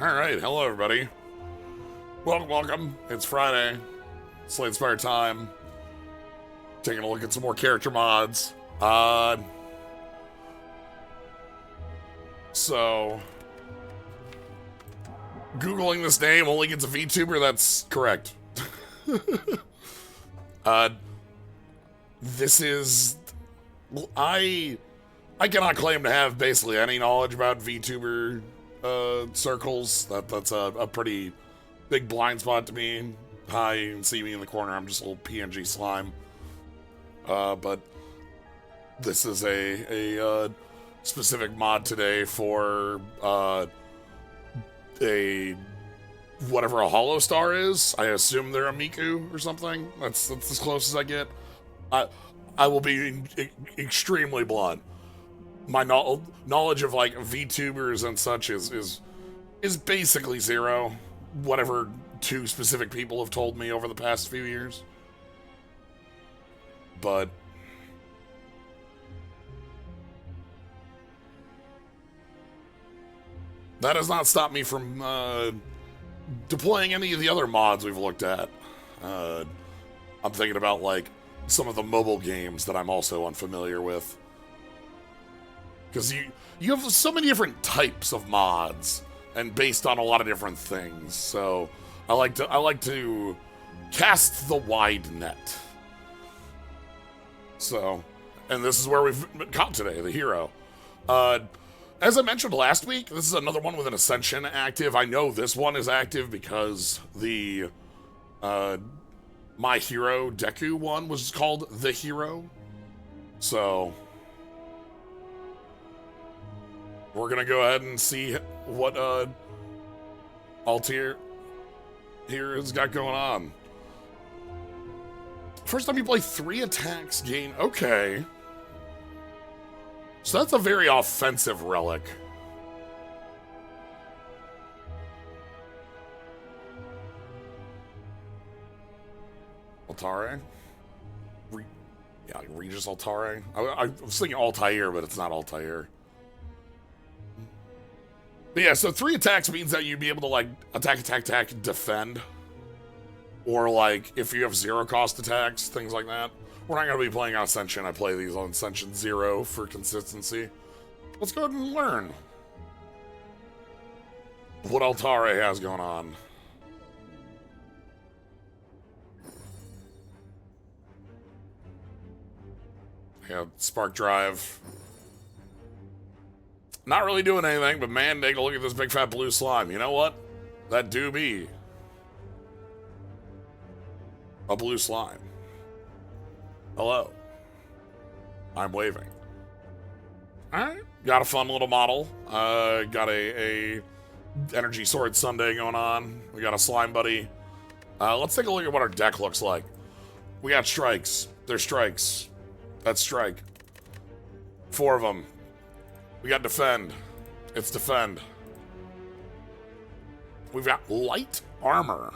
Alright, hello everybody. Welcome. It's Friday. Slate Spire time. Taking a look at some more character mods. So Googling this name only gets a VTuber, that's correct. This is... I cannot claim to have basically any knowledge about VTuber circles. That's a pretty big blind spot to me. Hi, you can see me in the corner. I'm just a little PNG slime. But this is a specific mod today for a whatever a hollow star is. I assume they're a Miku or something. That's as close as I get. I will be extremely blunt. My knowledge of like VTubers and such is basically zero. Whatever two specific people have told me over the past few years. But that has not stopped me from deploying any of the other mods we've looked at. I'm thinking about like some of the mobile games that I'm also unfamiliar with. Because you have so many different types of mods, and based on a lot of different things. So I like to cast the wide net. So, and this is where we've caught today, the hero. As I mentioned last week, this is another one with an Ascension active. I know this one is active because the My Hero Deku one was called The Hero. So we're gonna go ahead and see what Altare here has got going on. First time you play 3 attacks, gain... Okay. So that's a very offensive relic. Altare? Yeah, Regis Altare. I was thinking Altair, but it's not Altair. But yeah, so 3 attacks means that you'd be able to, like, attack, defend. Or, like, if you have 0 cost attacks, things like that. We're not going to be playing on Ascension. I play these on Ascension 0 for consistency. Let's go ahead and learn what Altare has going on. Yeah, Spark Drive. Not really doing anything, but man, take a look at this big fat blue slime. You know what? That do be a blue slime. Hello. I'm waving. Alright. Got a fun little model. Got a Energy Sword Sunday going on. We got a slime buddy. Let's take a look at what our deck looks like. We got strikes. There's strikes. That's strike. 4 of them. We got defend. It's defend. We've got light armor.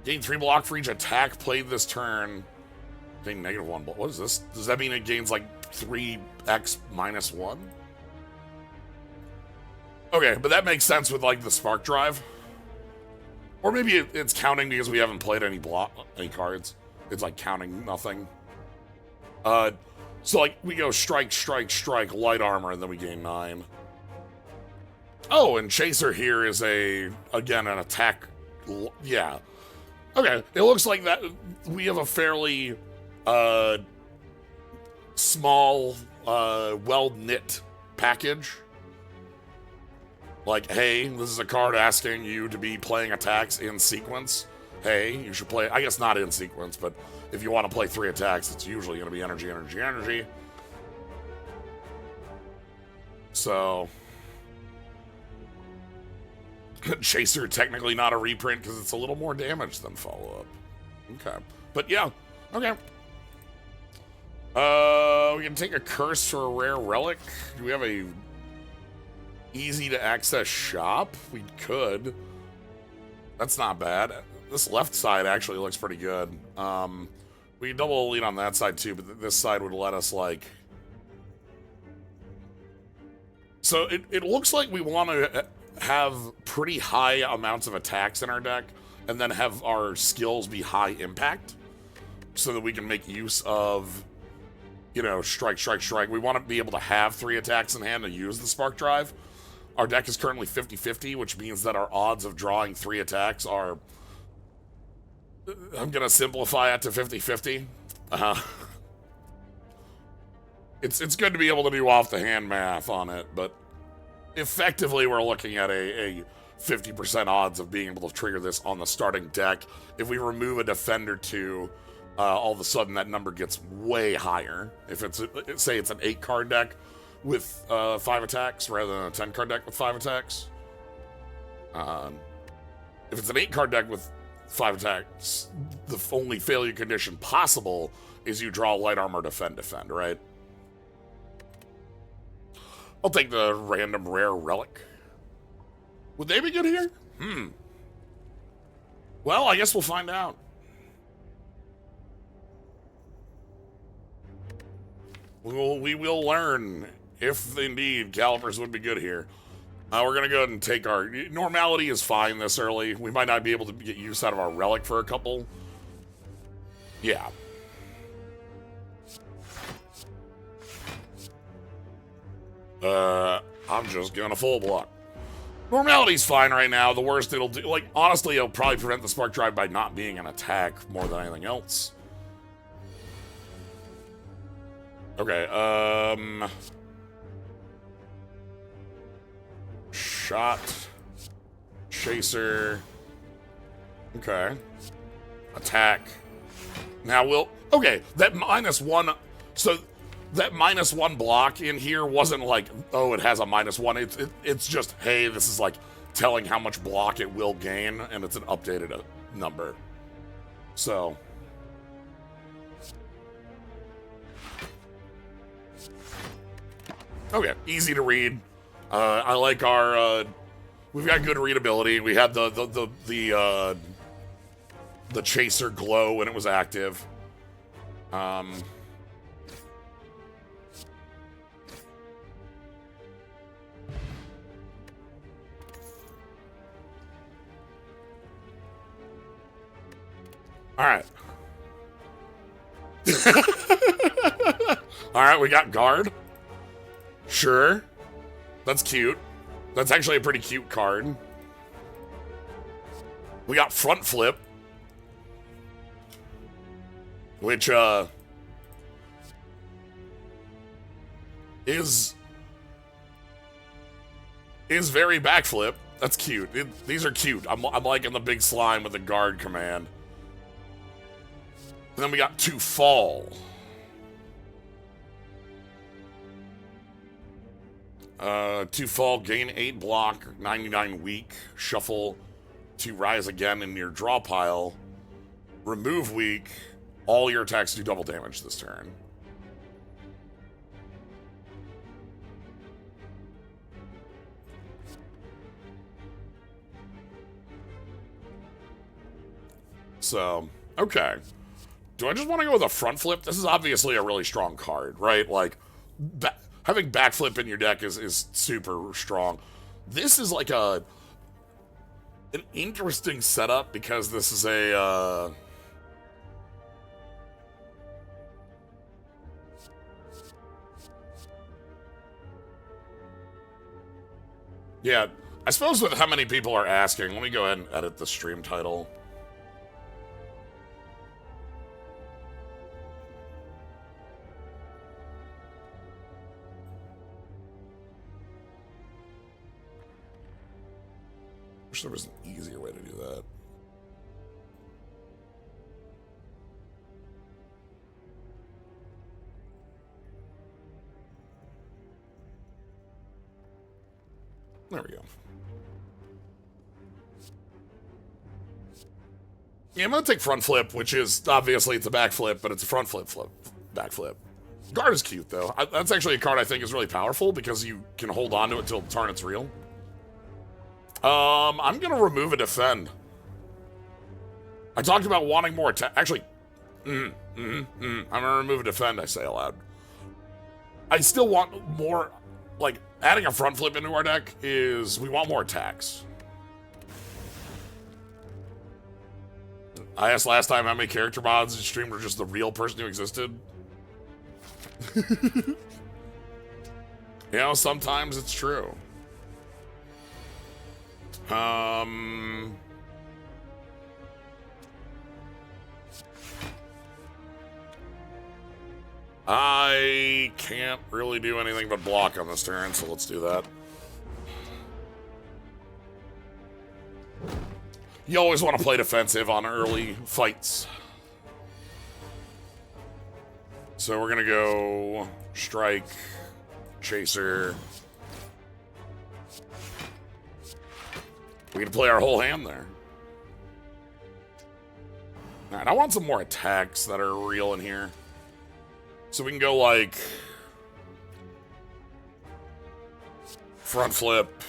Gain 3 block for each attack played this turn. Gain -1 block. What is this? Does that mean it gains like 3x minus 1? Okay, but that makes sense with like the spark drive. Or maybe it's counting because we haven't played any cards. It's like counting nothing. So like we go strike, light armor, and then we gain 9. Oh, and Chaser here is again an attack. Yeah. Okay, it looks like that we have a fairly small, well-knit package. Like, hey, this is a card asking you to be playing attacks in sequence. Hey, you should play, I guess not in sequence, but if you want to play 3 attacks, it's usually going to be energy. So, Chaser technically not a reprint because it's a little more damage than follow-up. Okay, but yeah, okay. We can take a curse for a rare relic. Do we have a easy to access shop? We could. That's not bad. This left side actually looks pretty good. We double elite on that side too, but this side would let us like... So it looks like we want to have pretty high amounts of attacks in our deck, and then have our skills be high impact, so that we can make use of, you know, strike, strike, strike. We want to be able to have 3 attacks in hand to use the Spark Drive. Our deck is currently 50-50, which means that our odds of drawing 3 attacks are, I'm going to simplify it to 50-50. It's good to be able to do off-the-hand math on it, but effectively we're looking at a 50% odds of being able to trigger this on the starting deck. If we remove a defender to, all of a sudden that number gets way higher. If it's, say it's an 8-card deck with 5 attacks rather than a 10-card deck with 5 attacks. If it's an 8-card deck with 5 attacks, the only failure condition possible is you draw light armor, defend, right? I'll take the random rare relic. Would they be good here? Well, I guess we'll find out. We will learn if indeed calipers would be good here. We're going to go ahead and take our... Normality is fine this early. We might not be able to get use out of our relic for a couple. Yeah. I'm just going to full block. Normality's fine right now. The worst it'll do... Like, honestly, it'll probably prevent the Spark Drive by not being an attack more than anything else. Okay, Shot. Chaser. Okay. Attack. Now we'll... Okay, that -1... So, that -1 block in here wasn't like, oh, it has a -1. It's just, hey, this is like telling how much block it will gain, and it's an updated number. So... Okay, easy to read. I like our, we've got good readability. We had the chaser glow when it was active. All right. All right, we got guard. Sure. That's cute. That's actually a pretty cute card. We got front flip. Which, is very backflip. That's cute. These are cute. I'm liking the big slime with the guard command. And then we got 2 fall. 2 fall, gain 8 block, 99 weak, shuffle to rise again in your draw pile, remove weak, all your attacks do double damage this turn. So, okay. Do I just want to go with a front flip? This is obviously a really strong card, right? Like, having backflip in your deck is super strong. This is like an interesting setup because this is a yeah, I suppose with how many people are asking, let me go ahead and edit the stream title. Wish there was an easier way to do that. There we go. Yeah, I'm gonna take front flip, which is obviously it's a back flip, but it's a front flip, back flip. Guard is cute though. That's actually a card I think is really powerful because you can hold on to it till the turn it's real. I'm gonna remove a defend. I talked about wanting more attack. Actually, I'm gonna remove a defend, I say aloud. I still want more, like, adding a front flip into our deck is, we want more attacks. I asked last time how many character mods in stream were just the real person who existed. You know, sometimes it's true. I can't really do anything but block on this turn, so let's do that. You always want to play defensive on early fights. So we're gonna go strike, chaser. We can play our whole hand there. Alright, I want some more attacks that are real in here. So we can go like front flip,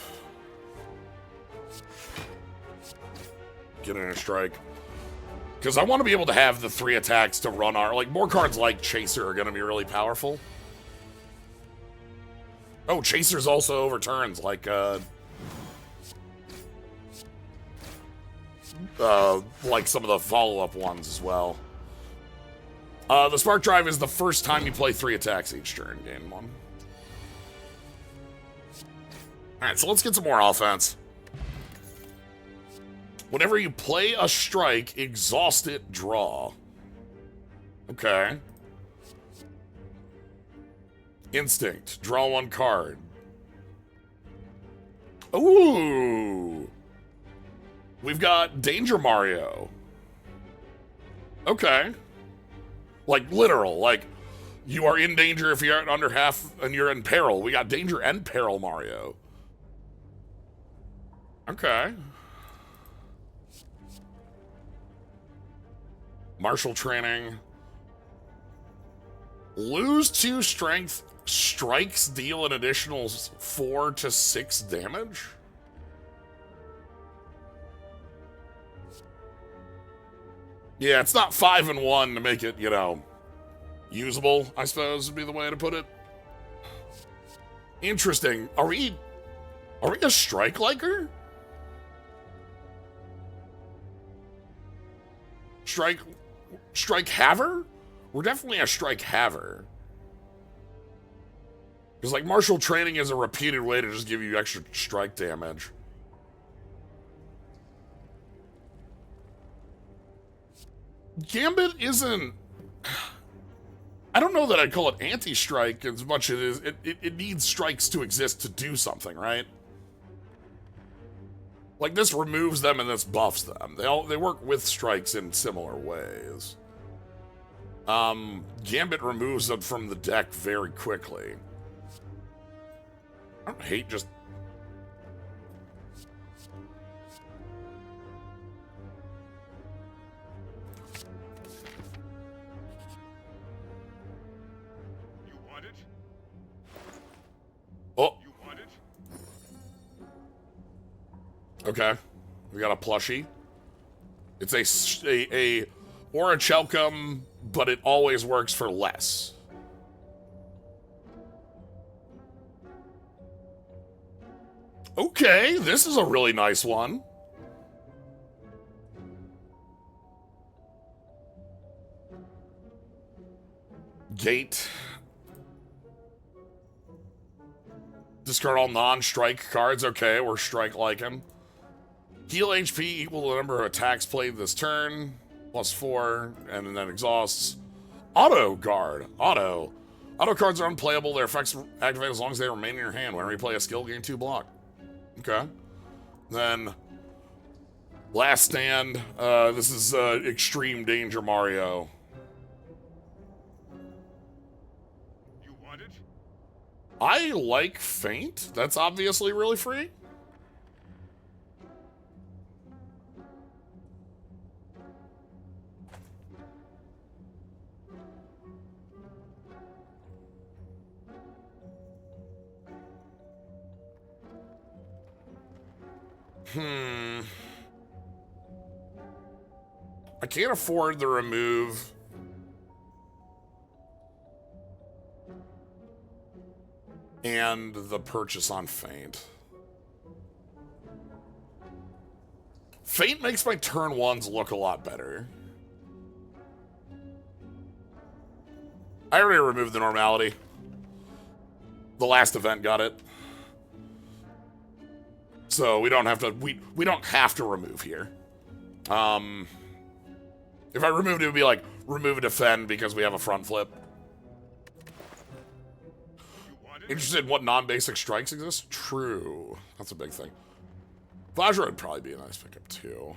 get in a strike. Because I want to be able to have the 3 attacks to run our, like, more cards like Chaser are going to be really powerful. Oh, Chaser's also overturns, like some of the follow-up ones as well. The Spark Drive is the first time you play 3 attacks each turn, game 1. Alright, so let's get some more offense. Whenever you play a strike, exhaust it, draw. Okay. Instinct, draw 1 card. Ooh! We've got Danger Mario. Okay. Like, literal. Like, you are in danger if you're under half and you're in peril. We got Danger and Peril Mario. Okay. Martial training. Lose 2 strength. Strikes deal an additional 4 to 6 damage? Yeah, it's not 5 and 1 to make it, you know, usable, I suppose would be the way to put it. Interesting. Are we a strike liker? Strike haver? We're definitely a strike haver. Because, like, martial training is a repeated way to just give you extra strike damage. Gambit isn't... I don't know that I'd call it anti-strike as much as it needs strikes to exist to do something, right? Like, this removes them and this buffs them. They work with strikes in similar ways. Gambit removes them from the deck very quickly. I don't hate just... You want it? Oh! You want it? Okay. We got a plushie. It's a Orichalcum, but it always works for less. Okay, this is a really nice one. Gate. Discard all non-strike cards. Okay, we're strike-like him. Heal HP equal to the number of attacks played this turn. +4, and then exhausts. Auto guard. Auto. Auto cards are unplayable. Their effects activate as long as they remain in your hand. Whenever you play a skill, gain 2 block. Okay. Then, Last Stand. This is Extreme Danger Mario. You want it? I like Feint. That's obviously really free. I can't afford the remove. And the purchase on Feint. Fate makes my turn ones look a lot better. I already removed the normality. The last event got it. So we don't have to we don't have to remove here. If I removed it, it would be like remove a defend because we have a front flip. Interested in what non-basic strikes exist? True. That's a big thing. Vajra would probably be a nice pickup too.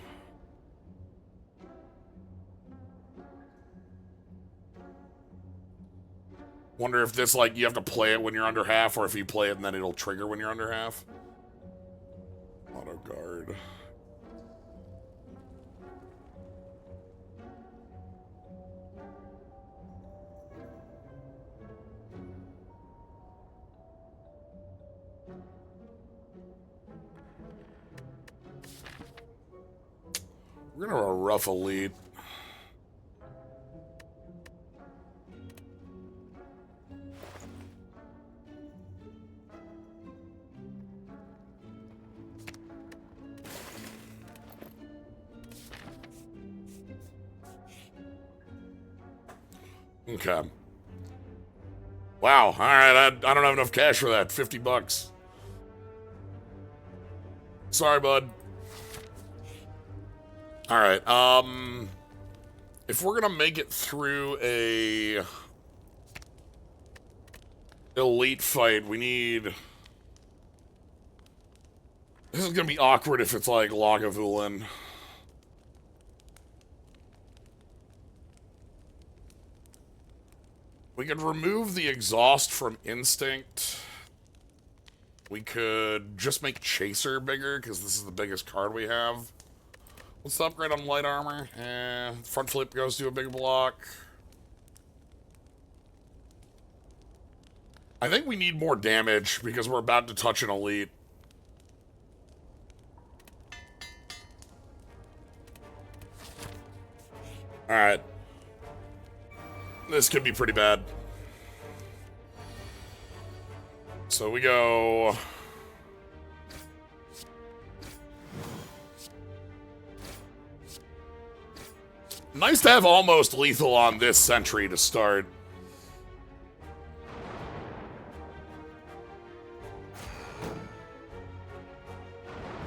Wonder if this, like, you have to play it when you're under half, or if you play it and then it'll trigger when you're under half. Auto guard. We're gonna have a rough elite. Okay. Wow. All right. I don't have enough cash for that. $50. Sorry, bud. All right. If we're gonna make it through a elite fight, we need. This is gonna be awkward if it's like Lagavulin. We could remove the exhaust from Instinct. We could just make Chaser bigger, because this is the biggest card we have. What's the upgrade on light armor? Front flip goes to a big block. I think we need more damage, because we're about to touch an elite. Alright. This could be pretty bad. So we go... Nice to have almost lethal on this sentry to start.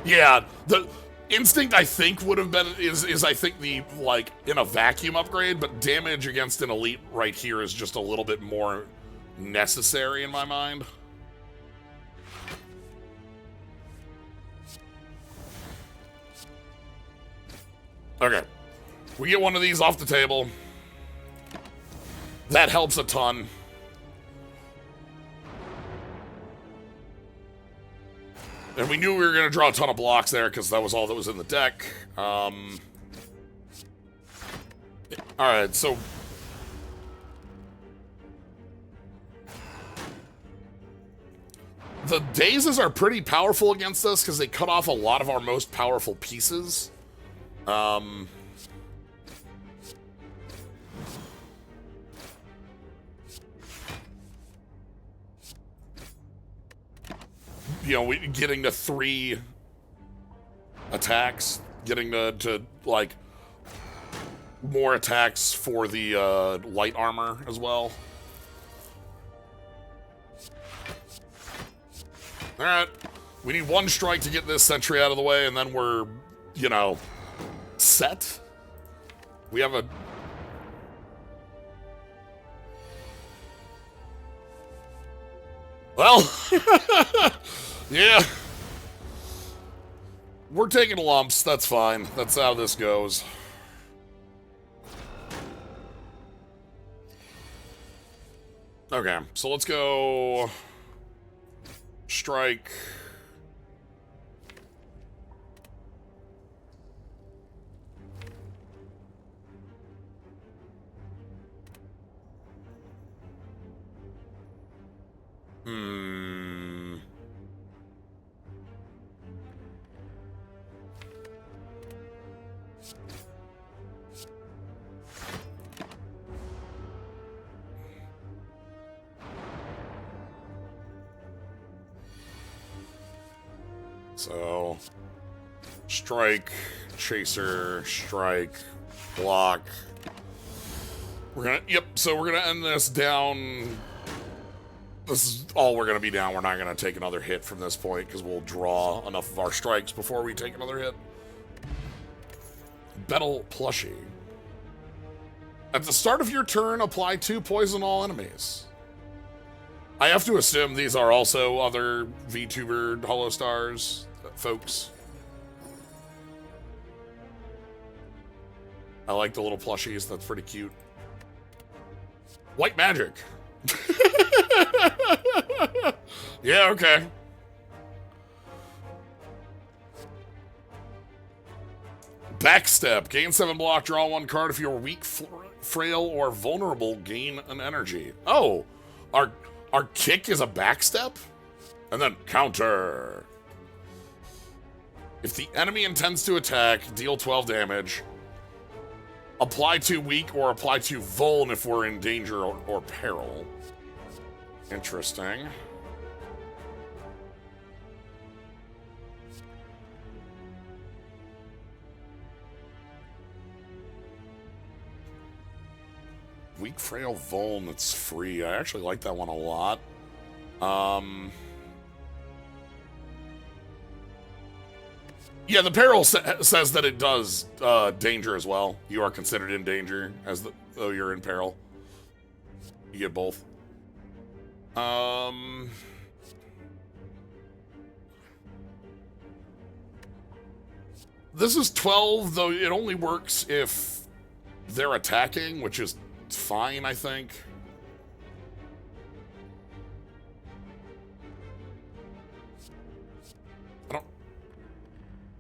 Yeah, the... Instinct, I think, would have been, is I think, the, like, in a vacuum upgrade, but damage against an elite right here is just a little bit more necessary in my mind. Okay. We get one of these off the table. That helps a ton. And we knew we were going to draw a ton of blocks there because that was all that was in the deck. Alright, so... The Dazes are pretty powerful against us because they cut off a lot of our most powerful pieces. You know, getting to 3 attacks, getting to like, more attacks for the light armor as well. Alright, we need 1 strike to get this sentry out of the way, and then we're, you know, set. We have a... Well... Yeah. We're taking lumps, that's fine. That's how this goes. Okay, so let's go... Strike... So, strike. Chaser, strike, block. So we're gonna end this down. This is all we're gonna be down. We're not gonna take another hit from this point because we'll draw enough of our strikes before we take another hit. Battle Plushie. At the start of your turn, apply 2 poison all enemies. I have to assume these are also other VTuber Hollow Stars folks. I like the little plushies. That's pretty cute. White magic. Yeah, okay. Backstep. Gain 7 block, draw 1 card. If you're weak, frail, or vulnerable, gain an energy. Oh, our kick is a backstep? And then counter. If the enemy intends to attack, deal 12 damage. Apply to weak or apply to vuln if we're in danger or peril. Interesting. Weak, frail, vuln, it's free. I actually like that one a lot. Yeah, the peril says that it does danger as well. You are considered in danger though you're in peril. You get both. This is 12, though it only works if they're attacking, which is fine, I think. I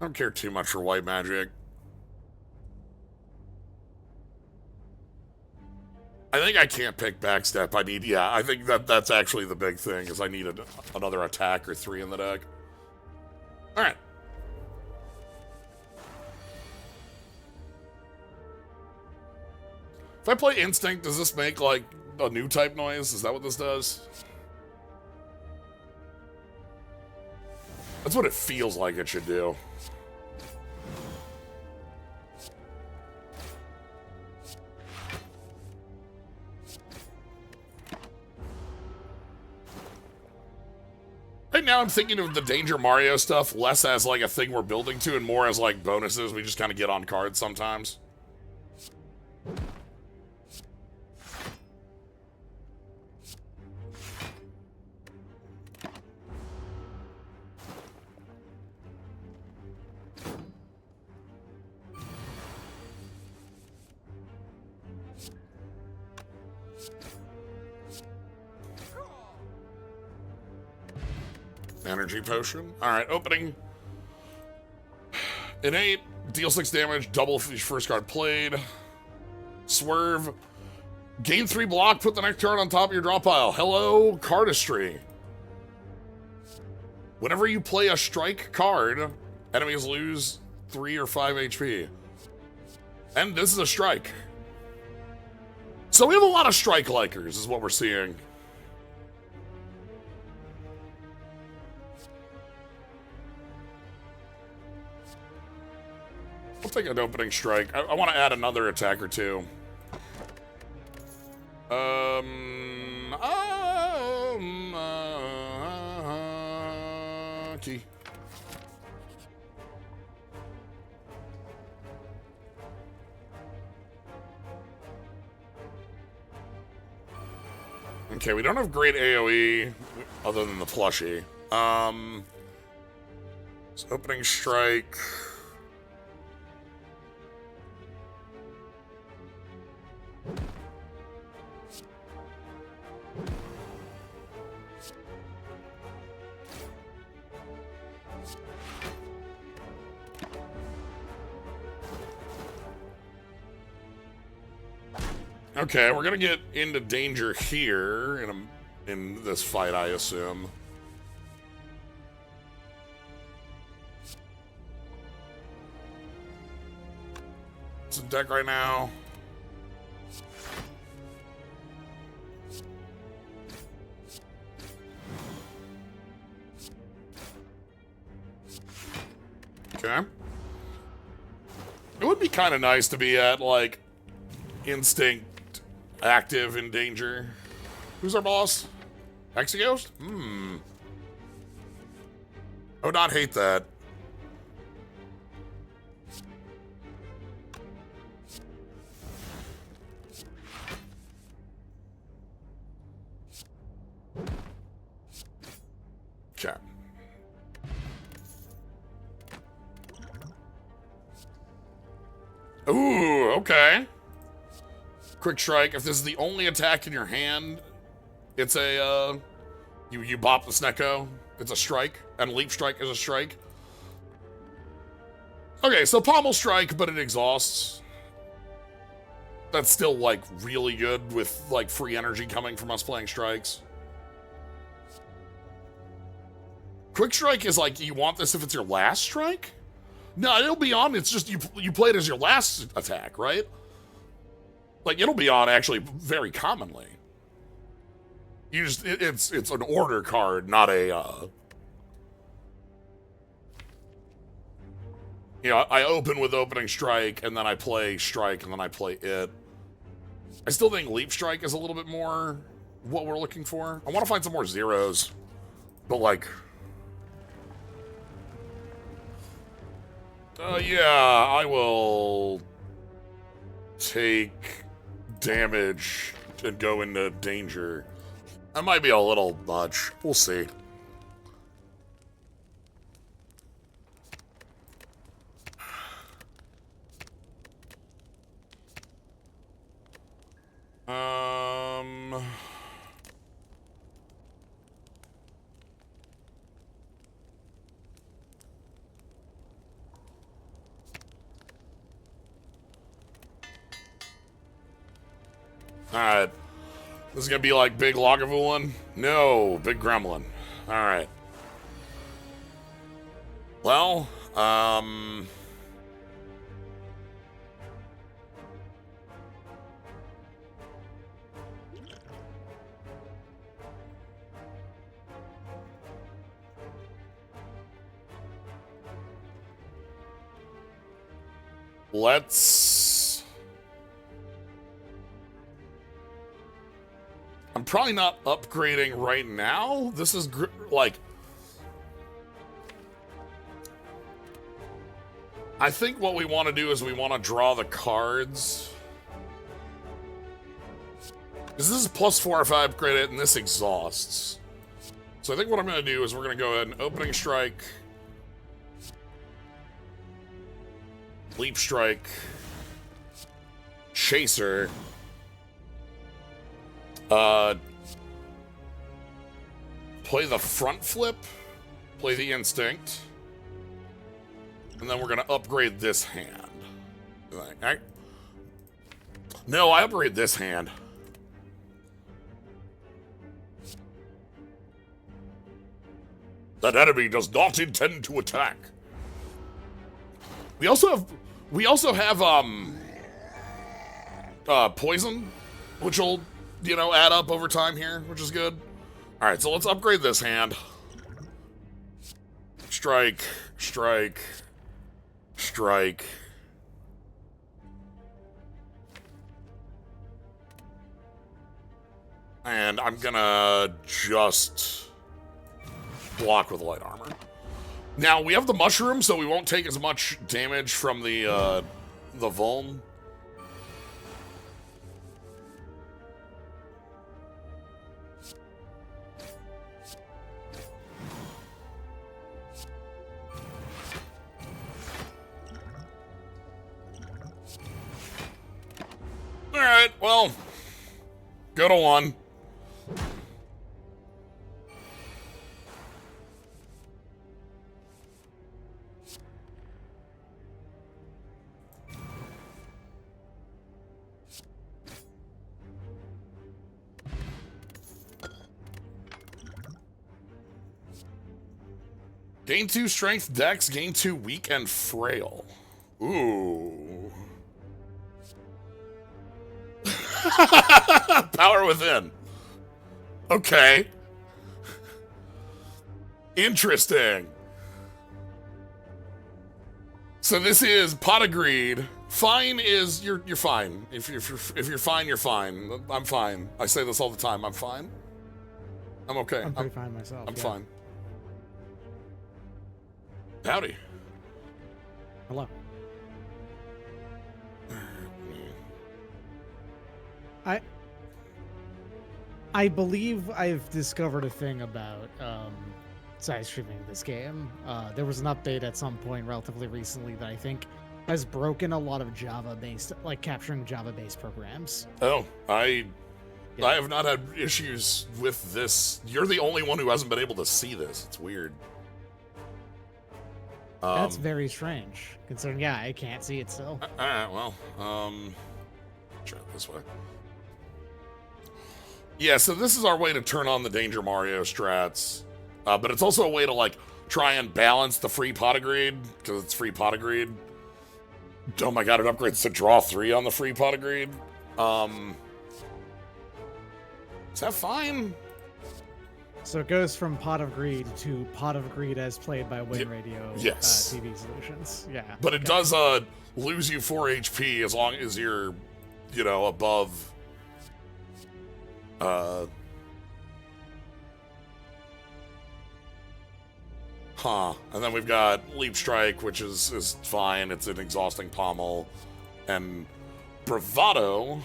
don't care too much for white magic. I think I can't pick backstep. I think that's actually the big thing, is I need another attack or 3 in the deck. Alright. If I play Instinct, does this make, like, a new type noise? Is that what this does? That's what it feels like it should do. Right now I'm thinking of the Danger Mario stuff less as, like, a thing we're building to and more as, like, bonuses we just kind of get on cards sometimes. Energy potion. Alright, opening. Innate. Deal 6 damage. Double for each first card played. Swerve. Gain 3 block. Put the next card on top of your draw pile. Hello, cardistry. Whenever you play a strike card, enemies lose 3 or 5 HP. And this is a strike. So we have a lot of strike likers, is what we're seeing. I'll take an opening strike. I want to add another attack or 2. Key. Okay, we don't have great AoE other than the plushie. So opening strike. Okay, we're gonna get into danger here in this fight, I assume. It's in deck right now. Okay. It would be kind of nice to be at, like, instinct active in danger. Who's our boss? Hexaghost? I would not hate that. Okay. Ooh, okay. Quick strike. If this is the only attack in your hand, it's a, you bop the Snecko. It's a strike, and leap strike is a strike. Okay, so pommel strike, but it exhausts. That's still, like, really good with, like, free energy coming from us playing strikes. Quick strike is like, you want this if it's your last strike? No, it'll be on. It's just you play it as your last attack, right? Like, it'll be on actually very commonly. You just it's an order card, not a you know, I open with opening strike and then I play strike and then I play it. I still think leap strike is a little bit more what we're looking for. I want to find some more zeros. But like yeah, I will take damage and go into danger. That might be a little much. We'll see. Alright. This is gonna be like Big Lagavulin? No, Big Gremlin. Alright. Well, let's... I'm probably not upgrading right now. This is, like... I think what we want to do is we want to draw the cards. Because this is +4 if I upgrade it, and this exhausts. So I think what I'm going to do is we're going to go ahead and opening strike... Leap strike... Chaser... Play the front flip, play the instinct, and then we're gonna upgrade this hand. No, I upgrade this hand. That enemy does not intend to attack. We also have poison, which will, you know, add up over time here, which is good. All right, so let's upgrade this hand. Strike, strike, strike. And I'm gonna just block with light armor. Now, we have the mushroom, so we won't take as much damage from the vuln. Alright, well, go to 1. Gain 2 strength, dex, gain 2 weak and frail. Ooh. Power within. Okay. Interesting. So this is pot of greed. Fine is you're fine. If you're fine, you're fine. I'm fine. I say this all the time. I'm fine. I'm okay. I'm pretty fine myself. I'm yeah. fine. Howdy. Hello. I believe I've discovered a thing about side streaming this game. There was an update at some point relatively recently that I think has broken a lot of Java-based, like capturing Java-based programs. Oh, I have not had issues with this. You're the only one who hasn't been able to see this. It's weird. That's very strange, considering, yeah, I can't see it still. All right, well, try it this way. Yeah, so this is our way to turn on the Danger Mario strats, but it's also a way to, like, try and balance the free pot of greed, because it's free pot of greed. Oh my god, it upgrades to draw 3 on the free pot of greed. Is that fine? So it goes from Pot of Greed to Pot of Greed as played by Win Radio yes. TV Solutions. Yeah. But it does lose you 4 HP as long as you're, you know, above... And then we've got Leap Strike, which is fine. It's an exhausting pommel. And Bravado,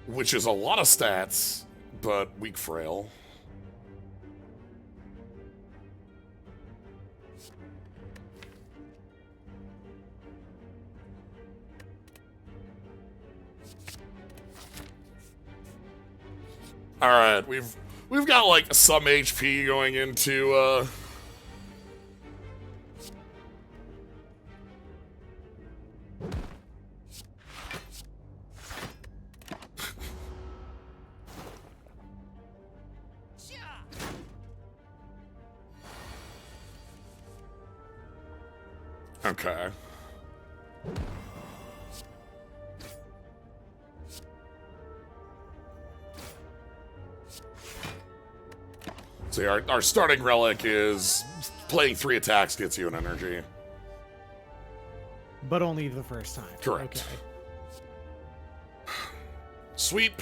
which is a lot of stats, but weak frail. All right, we've got like some HP going into Okay. See, our starting relic is playing 3 attacks gets you an energy. But only the first time. Correct. Okay. Sweep.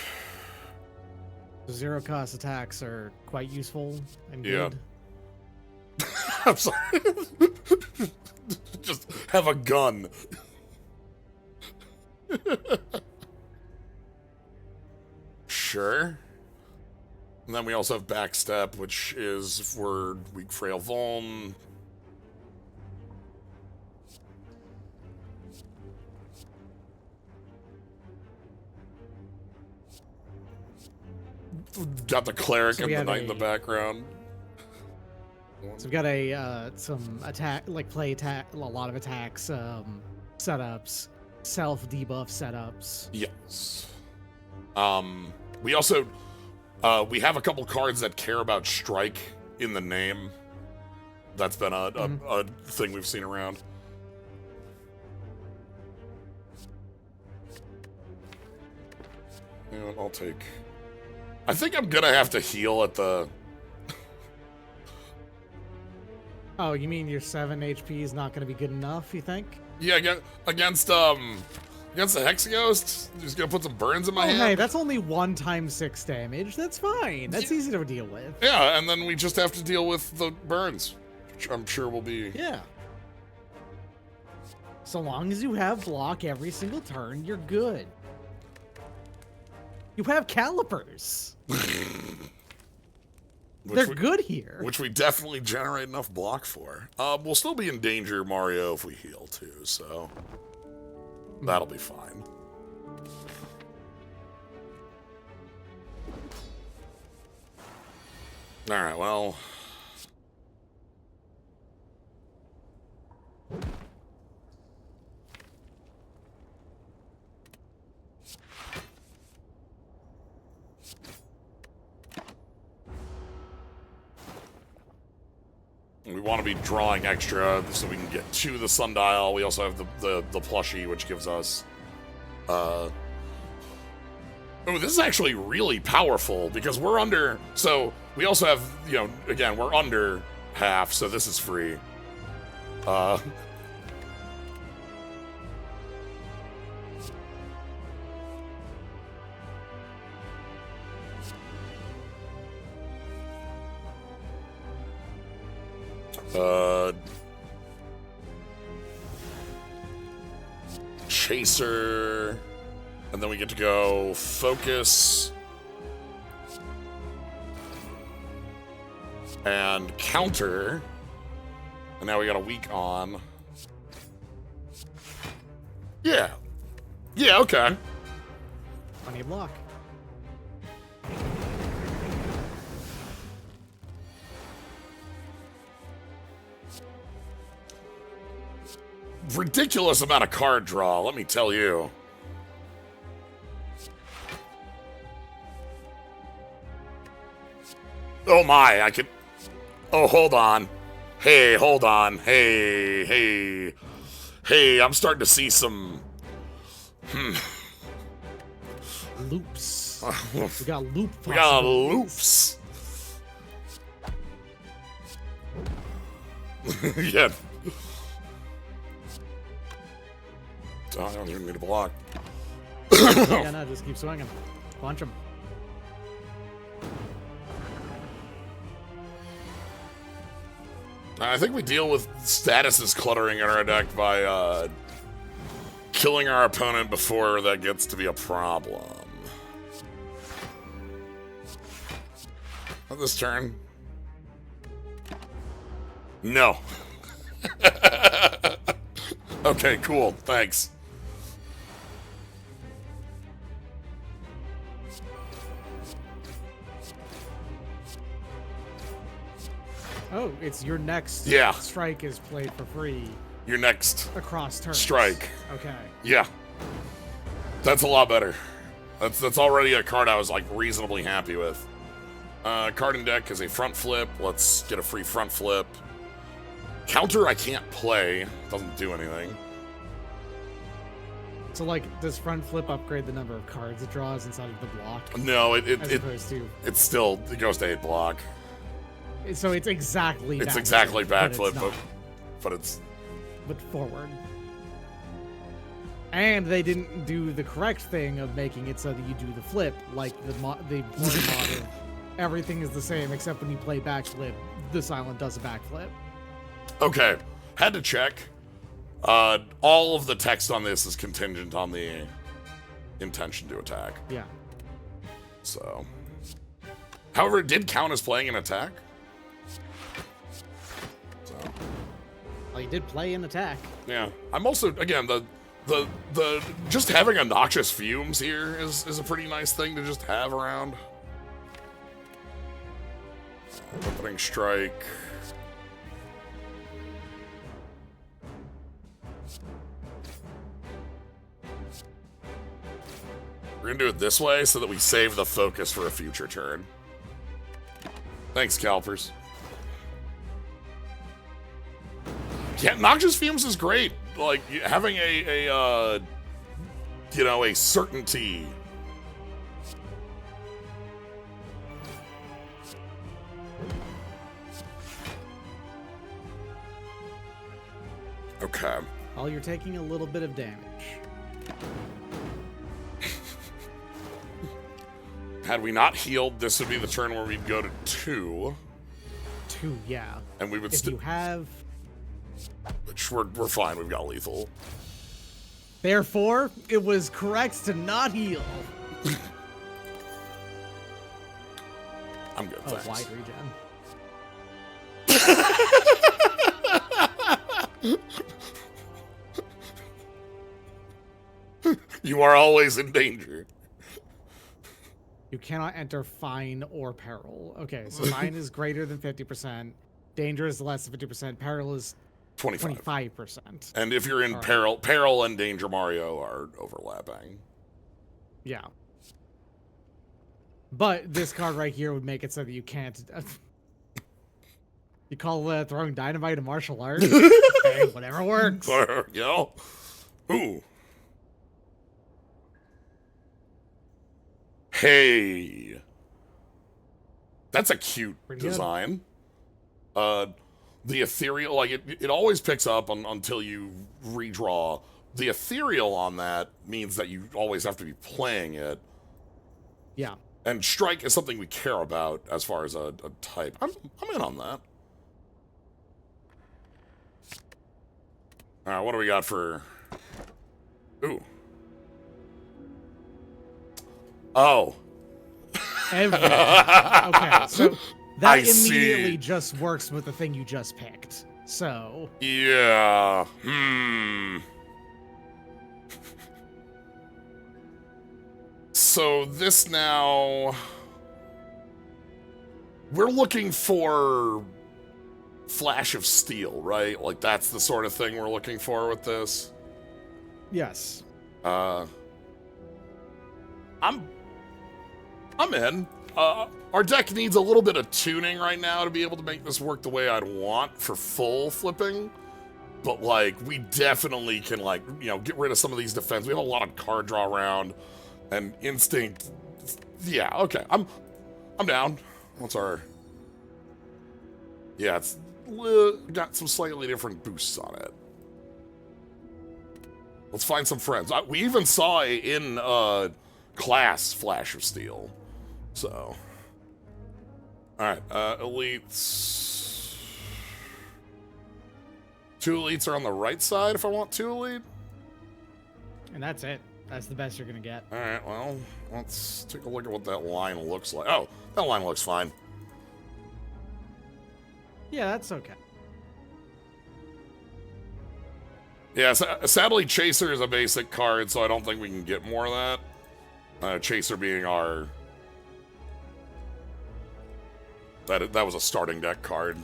So zero cost attacks are quite useful and good. I'm sorry. Just have a gun. Sure. And then we also have backstep, which is for weak frail vuln. Got the cleric So and we the have knight in the background. So we've got a some attack, like play attack, a lot of attacks, setups, self debuff setups. Yes. We also we have a couple cards that care about strike in the name. That's been a thing we've seen around. You know what, I'll take... I think I'm gonna have to heal at the... Oh, you mean your 7 HP is not going to be good enough, you think? Yeah, against the Hexaghost, just gonna put some burns in my hand. Hey, that's only 1 times 6 damage. That's fine. That's easy to deal with. Yeah, and then we just have to deal with the burns, which I'm sure will be... Yeah. So long as you have block every single turn, you're good. You have calipers. They're good here. Which we definitely generate enough block for. We'll still be in danger, Mario, if we heal too, so that'll be fine. Alright, well... We want to be drawing extra so we can get to the sundial. We also have the plushie, which gives us... Oh, this is actually really powerful, because we're under... So, we also have, you know, again, we're under half, so this is free. Uh, Chaser, and then we get to go Focus and Counter, and now we got a weak on. Yeah, okay. Plenty of block. Ridiculous amount of card draw, let me tell you. Oh my, I could... Oh, hold on. Hey, hold on. Hey, I'm starting to see some... Loops. We got loop. We got loops. Yeah. I don't even need a block. Yeah, no, just keep swinging. Punch him. I think we deal with statuses cluttering in our deck by killing our opponent before that gets to be a problem. On this turn. No. Okay, cool. Thanks. Oh, it's your next Yeah. strike is played for free Your next across turns. strike. Okay. Yeah. That's a lot better. That's already a card I was like reasonably happy with. Card in deck is a front flip. Let's get a free front flip. Counter I can't play. Doesn't do anything. So, like, does front flip upgrade the number of cards it draws inside of the block? No, as opposed to... it's still, it goes to 8 block. So it's exactly It's backflip, exactly but backflip, it's not. but it's... But forward. And they didn't do the correct thing of making it so that you do the flip, like the mod of everything is the same except when you play backflip, the silent does a backflip. Okay, had to check. All of the text on this is contingent on the intention to attack. Yeah. So, however, it did count as playing an attack. So, Well, you did play an attack. yeah. I'm also, again, the just having a noxious fumes here is a pretty nice thing to just have around. Opening strike. We're gonna do it this way so that we save the focus for a future turn. Thanks, Calpers. Yeah, Noxious Fumes is great. Like, having a certainty. Okay. Oh, you're taking a little bit of damage. Had we not healed, this would be the turn where we'd go to 2. 2, yeah. And we would If still... you have... Which we're fine, we've got lethal. Therefore, it was correct to not heal. I'm good, Oh, thanks. wide regen. You are always in danger. You cannot enter fine or peril. Okay, so fine is greater than 50%. Danger is less than 50%. Peril is 25%. And if you're in All right. peril and danger Mario are overlapping. Yeah. But this card right here would make it so that you can't... You call throwing dynamite a martial art? Okay, whatever works. You know? Ooh. Hey. That's a cute Pretty good. design. the ethereal, like, it always picks up until you redraw. The ethereal on that means that you always have to be playing it. Yeah. And strike is something we care about as far as a type. I'm in on that. Alright, what do we got for... Ooh. Oh. Everything. Okay, so that I immediately see. just works with the thing you just picked. So... Yeah. So this now... We're looking for Flash of Steel, right? Like, that's the sort of thing we're looking for with this. Yes. I'm in. Our deck needs a little bit of tuning right now to be able to make this work the way I'd want for full flipping. But, like, we definitely can, like, you know, get rid of some of these defense. We have a lot of card draw around. And Instinct... Yeah, okay. I'm down. What's our... Yeah, it's got some slightly different boosts on it. Let's find some friends. We even saw in class Flash of Steel. So. Alright, elites. 2 elites are on the right side if I want 2 elite. And that's it. That's the best you're gonna get. Alright, well, let's take a look at what that line looks like. Oh, that line looks fine. Yeah, that's okay. Yeah, sadly, Chaser is a basic card, so I don't think we can get more of that. Chaser being our... That was a starting deck card.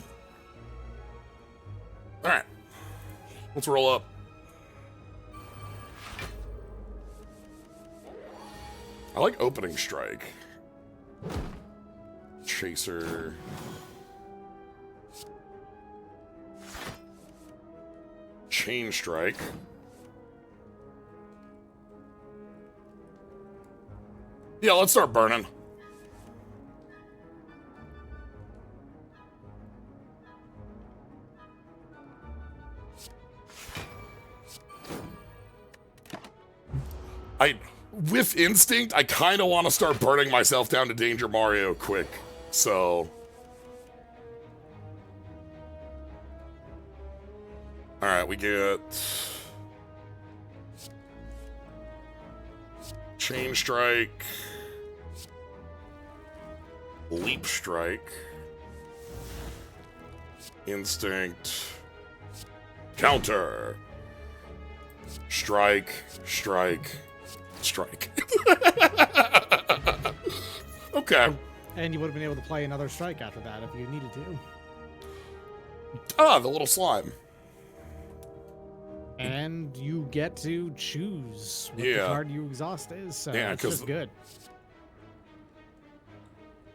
Alright. Let's roll up. I like opening strike. Chaser... Chain strike. Yeah, let's start burning. With Instinct, I kind of want to start burning myself down to Danger Mario quick, so... Alright, we get... Chain Strike. Leap Strike. Instinct. Counter. Strike. Strike. Strike. Okay. And you would have been able to play another strike after that if you needed to. Ah, the little slime. And you get to choose what the card you exhaust is, so yeah, it's just good.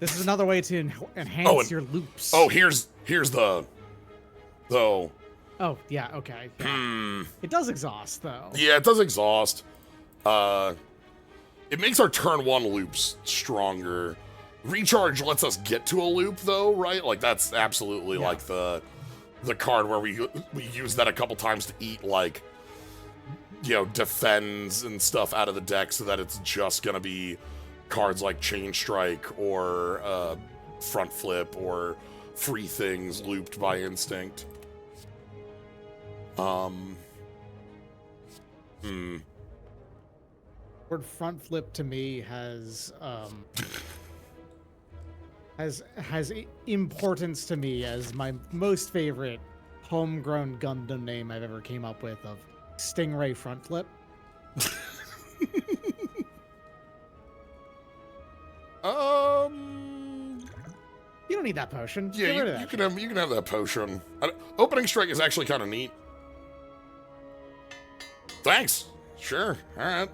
This is another way to enhance your loops. Oh, here's the... Though... Oh, yeah, okay. Yeah. It does exhaust, though. Yeah, it does exhaust. It makes our turn 1 loops stronger. Recharge lets us get to a loop, though, right? Like, that's absolutely like the card where we use that a couple times to eat, like, you know, defends and stuff out of the deck so that it's just gonna be cards like Chain Strike or Front Flip or free things looped by Instinct. Word Front Flip to me has importance to me as my most favorite homegrown Gundam name I've ever came up with of Stingray Front Flip. You don't need that potion. Yeah, you can have that potion. Opening Strike is actually kind of neat. Thanks. Sure. All right.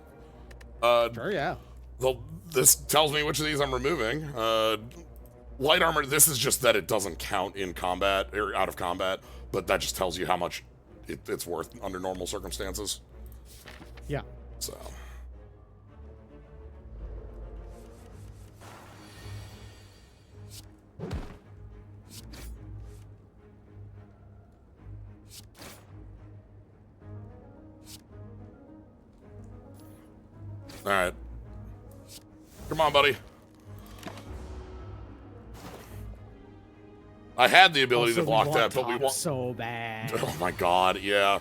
Sure, yeah. This tells me which of these I'm removing. Light armor, this is just that it doesn't count in combat, or out of combat, but that just tells you how much it's worth under normal circumstances. Yeah. So. Alright. Come on, buddy. I had the ability Also, to block we that, but we top want... so bad. Oh my god, yeah.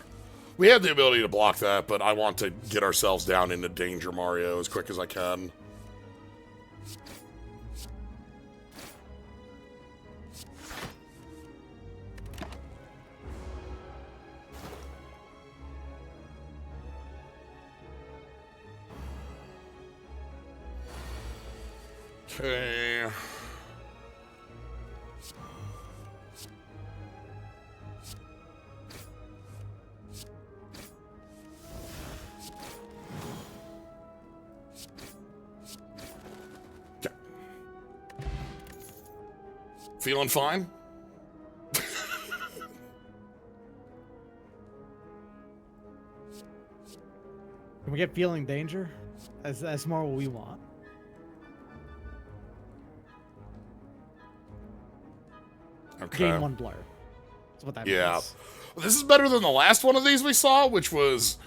We had the ability to block that, but I want to get ourselves down into danger, Mario, as quick as I can. Okay. Feeling fine? Can we get feeling danger? That's more what we want. Okay. Game 1 blur. That's what that Yeah. means. This is better than the last one of these we saw, which was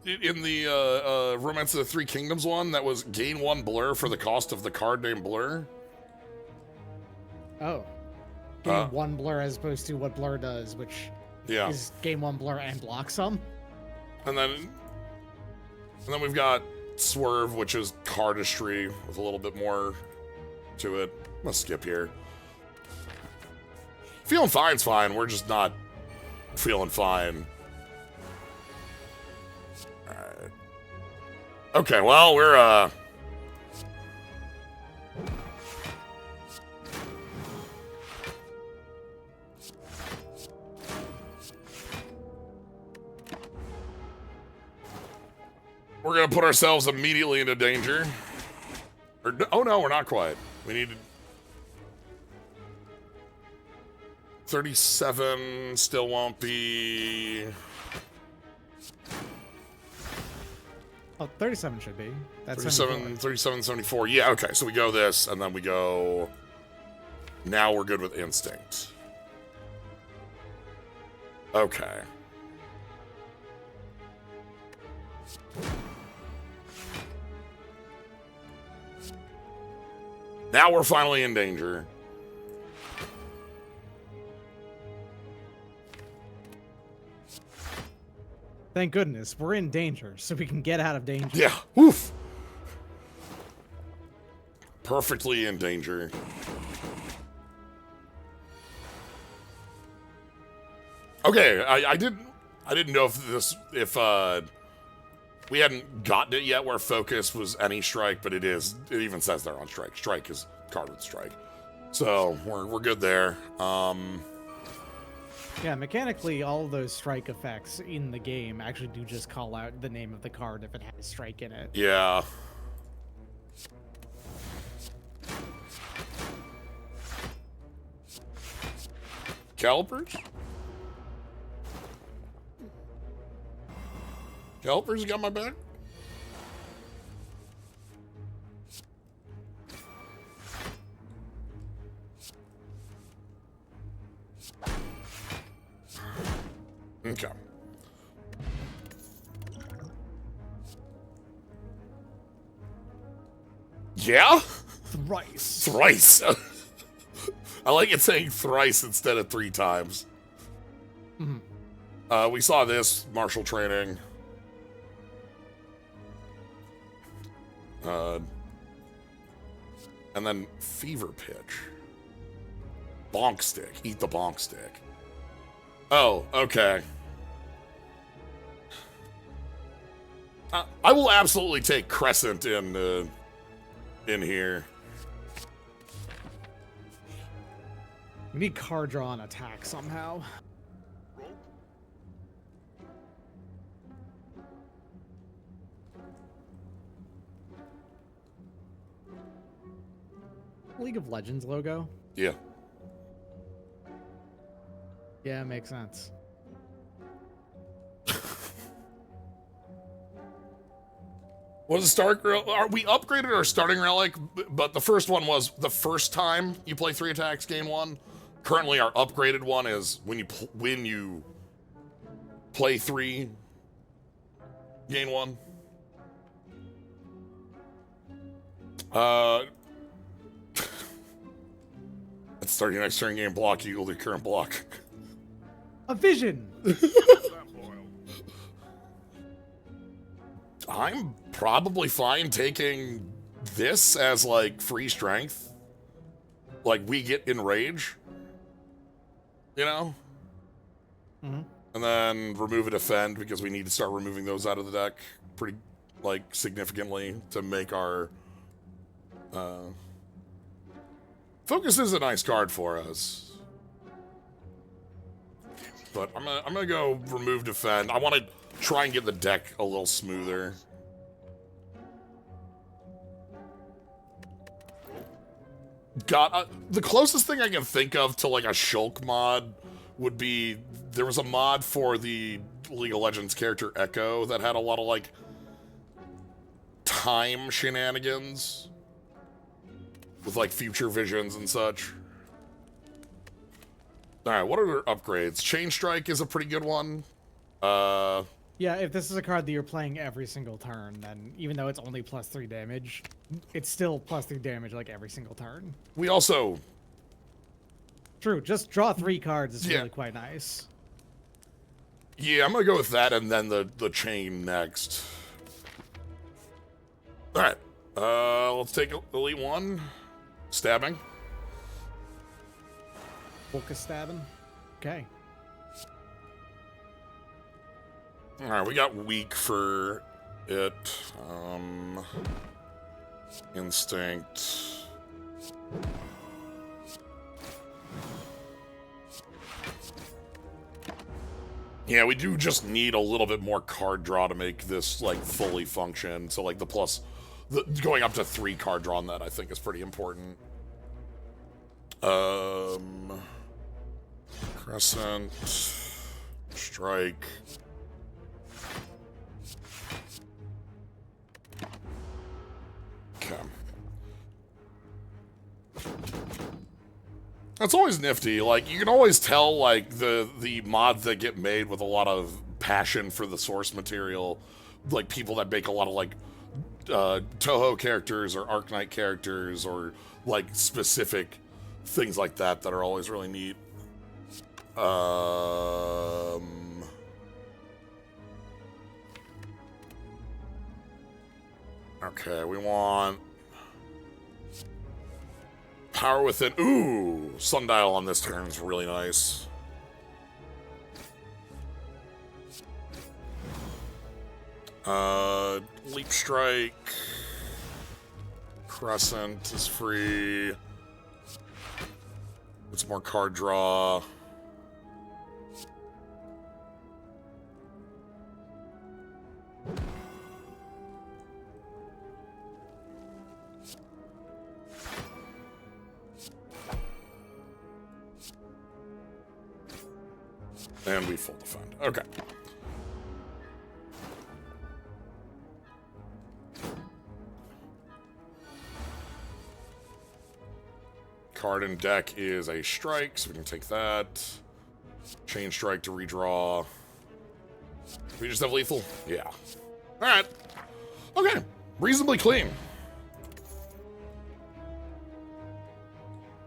in the Romance of the Three Kingdoms one. That was gain 1 blur for the cost of the card named Blur. Oh. Game 1 blur as opposed to what blur does, which is game 1 blur and block some. And then we've got Swerve, which is cardistry with a little bit more to it. Let's skip here. Feeling fine's fine. We're just not feeling fine. Alright. Okay, well, we're gonna put ourselves immediately into danger. Or, oh no, we're not quite. We need 37 still won't be. Oh, 37 should be. That's 37, 74. Yeah, okay, so we go this, and then we go. Now we're good with instinct. Okay. Now we're finally in danger. Thank goodness. We're in danger, so we can get out of danger. Yeah. Woof. Perfectly in danger. Okay, I didn't know if we hadn't gotten it yet where focus was any strike, but it is. It even says there on strike. Strike is card with strike. So we're good there. Yeah, mechanically, all of those strike effects in the game actually do just call out the name of the card if it has strike in it. Yeah. Calipers? Calipers, you got my back? Okay. Yeah? Thrice. Thrice. I like it saying thrice instead of 3 times. Mm-hmm. We saw this, martial training. And then fever pitch. Bonk stick. Eat the bonk stick. Oh, okay. I will absolutely take Crescent in here. We need card draw and attack somehow. League of Legends logo? Yeah. Yeah, makes sense. Was it Stark? We upgraded our starting relic, but the first one was the first time you play 3 attacks, gain 1. Currently, our upgraded one is when you play 3, gain 1. Uh, at start your next turn game block, you equal your current block. A vision. That boil. I'm probably fine taking this as like free strength. Like we get enrage, you know? Mm-hmm. And then remove a defend because we need to start removing those out of the deck pretty like significantly to make our focus is a nice card for us. But I'm gonna go remove defend. I want to try and get the deck a little smoother. God, the closest thing I can think of to like a Shulk mod would be there was a mod for the League of Legends character Echo that had a lot of like time shenanigans with like future visions and such. All right, what are our upgrades? Chain Strike is a pretty good one. Yeah, if this is a card that you're playing every single turn, then even though it's only +3 damage, it's still +3 damage like every single turn. We also... True, just draw 3 cards is Yeah. really quite nice. Yeah, I'm gonna go with that and then the chain next. All right, let's take Elite 1. Stabbing. Focus stabbing. Okay. All right, we got weak for it. Instinct. Yeah, we do just need a little bit more card draw to make this like fully function. So like going up to 3 card draw on that I think is pretty important. Crescent, strike. Okay. That's always nifty. Like, you can always tell, like, the mods that get made with a lot of passion for the source material. Like, people that make a lot of, like, Toho characters or Arknight characters or, like, specific things like that that are always really neat. Okay, we want... Power Within. Ooh! Sundial on this turn is really nice. Leap Strike. Crescent is free. It's more card draw. And we full defend. Okay. Card in deck is a strike, so we can take that. Chain Strike to redraw. We just have lethal? Yeah. Alright. Okay. Reasonably clean.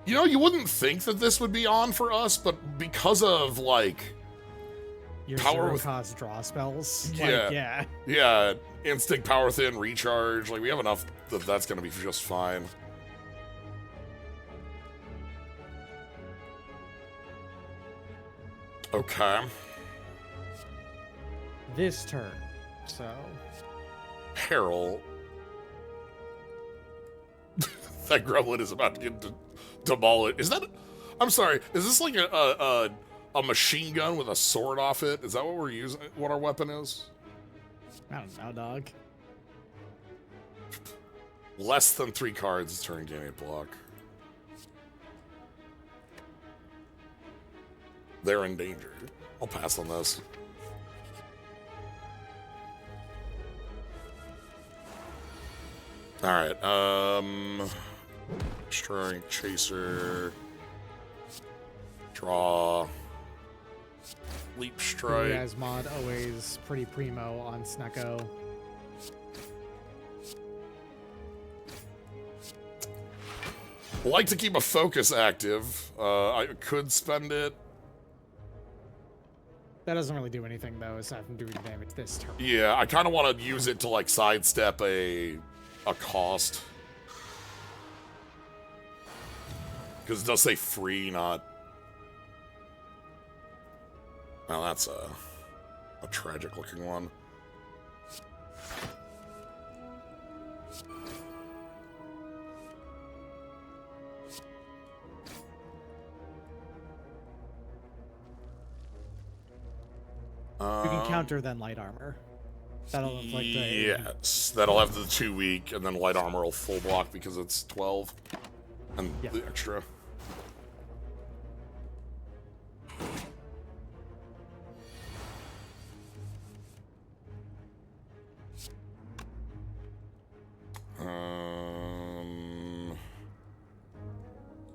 You know, you wouldn't think that this would be on for us, but because of, like... Your Power with cost draw spells. Yeah. Like, yeah. Yeah, Instinct, Power Within, Recharge. Like, we have enough that that's gonna be just fine. Okay. This turn. So. Peril. That gremlin is about to get demolished. Is that... I'm sorry, is this like a machine gun with a sword off it? Is that what we're using? What our weapon is? I don't know, dog. Less than 3 cards, turn game 8 block. They're in danger. I'll pass on this. Alright, Strike, Chaser, Draw, Leap Strike. Guys mod always pretty primo on Snecko. Like to keep a focus active. I could spend it. That doesn't really do anything, though, aside from doing damage this turn. Yeah, I kind of want to use it to, like, sidestep a cost. Because it does say free, not... Well, that's a tragic-looking one. You can counter then light armor. That'll inflict a... Yes, that'll have the 2 weak, and then light armor will full block because it's 12. And the extra.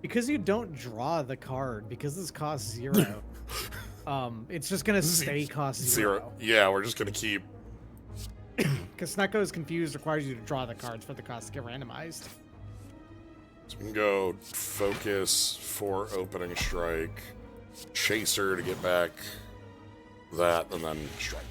Because you don't draw the card, because this costs 0, it's just gonna stay cost 0. Yeah, we're just gonna keep... Because Snecko is confused, requires you to draw the cards for the cost to get randomized. So we can go focus for opening strike, chaser to get back that, and then strike.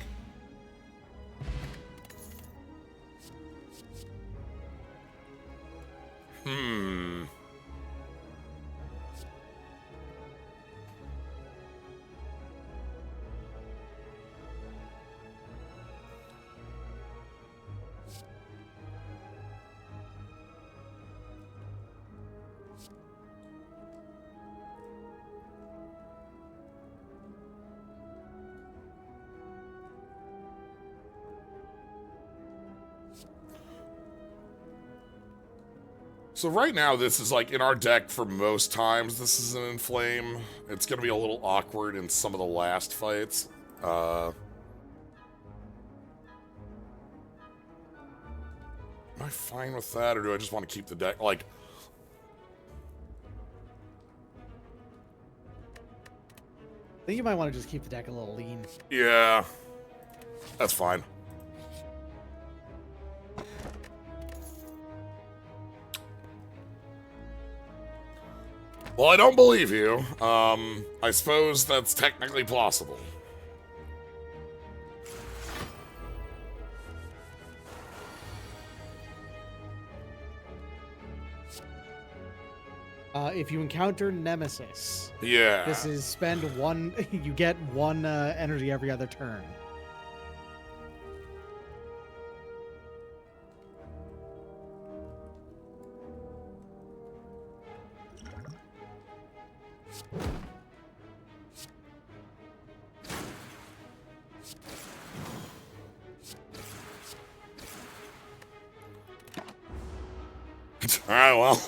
So right now, this is like in our deck for most times. This is an Inflame. It's going to be a little awkward in some of the last fights. Am I fine with that, or do I just want to keep the deck? Like, I think you might want to just keep the deck a little lean. yeah, that's fine. Well, I don't believe you. I suppose that's technically possible. If you encounter Nemesis, Yeah. this is spend 1, you get 1 energy every other turn. Alright, well.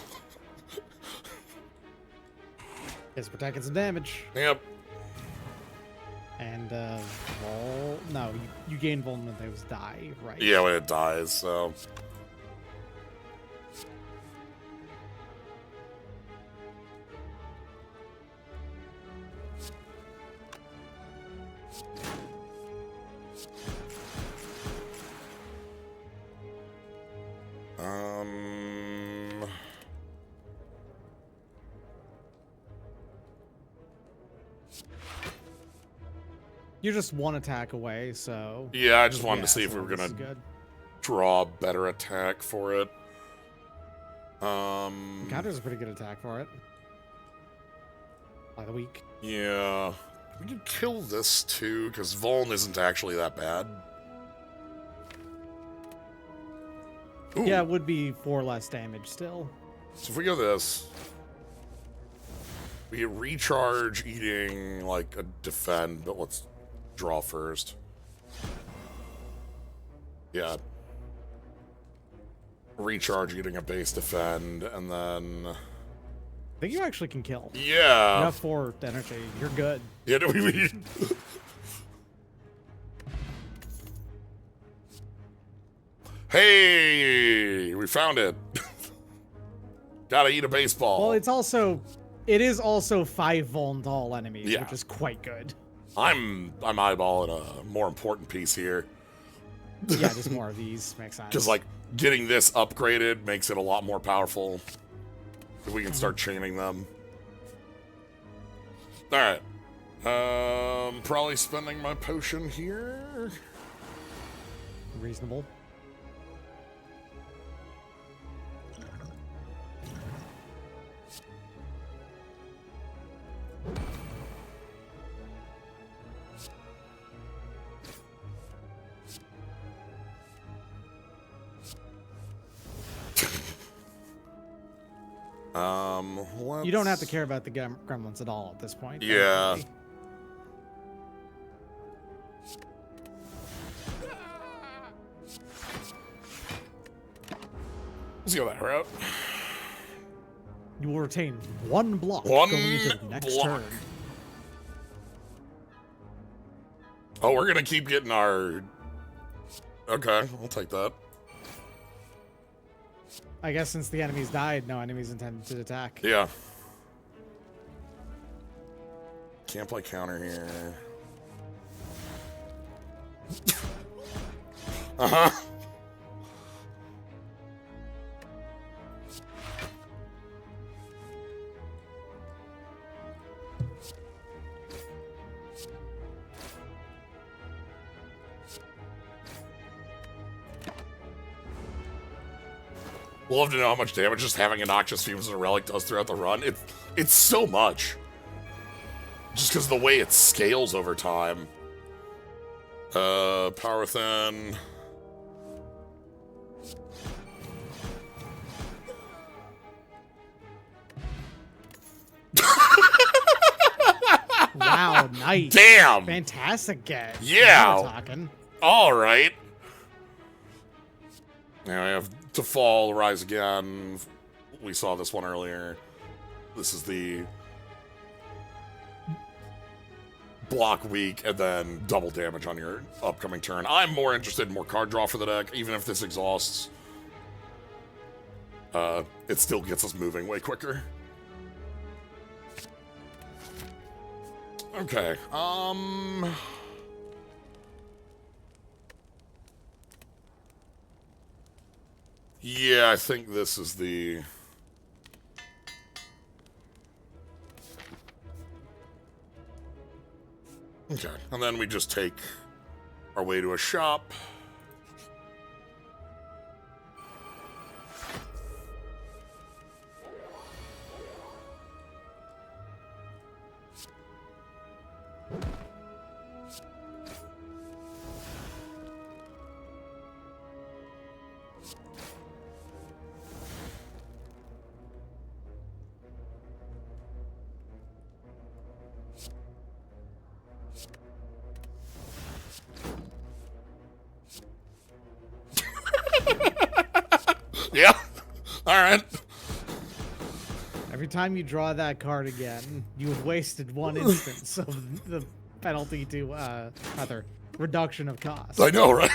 It's protecting some damage. Yep. And, no, you gain vulnerability when those die, right? Yeah, when it dies, so... You're just 1 attack away, so... Yeah, I just wanted to see if so we were this gonna is good. draw a better attack for it. Counter's a pretty good attack for it. By the week. Yeah. We can kill this too, because Vuln isn't actually that bad. Ooh. Yeah, it would be 4 less damage still. So if we go this, we get recharge eating like a defend, but let's draw first. Yeah. Recharge eating a base defend, and then... I think you actually can kill. Yeah. You have 4 energy. You're good. Yeah, do we... Hey! We found it. Gotta eat a baseball. Well, it is also 5 vuln all enemies, Yeah. which is quite good. I'm eyeballing a more important piece here. Yeah, just more of these makes sense. Because, like, getting this upgraded makes it a lot more powerful. If we can start chaining them. Alright. Probably spending my potion here. Reasonable. You don't have to care about the gremlins at all at this point. Yeah. Let's go that route. You will retain one block One going into the next block. turn. Oh, we're gonna keep getting our... Okay, I'll take that. I guess since the enemies died, no enemies intended to attack. Yeah. Can't play counter here. Uh-huh. Love to know how much damage just having a Noxious Fumes and a Relic does throughout the run. It's so much. Just because of the way it scales over time. Power Within. Wow, nice. Damn! Fantastic get. Yeah. Now we're talking. Alright. Now I have to fall, rise again. We saw this one earlier. This is the block weak and then double damage on your upcoming turn. I'm more interested in more card draw for the deck, even if this exhausts. It still gets us moving way quicker. Okay, yeah, I think this is the... Okay, and then we just take our way to a shop. Yeah. All right. Every time you draw that card again, you have wasted one instance of the penalty to other reduction of cost. I know, right?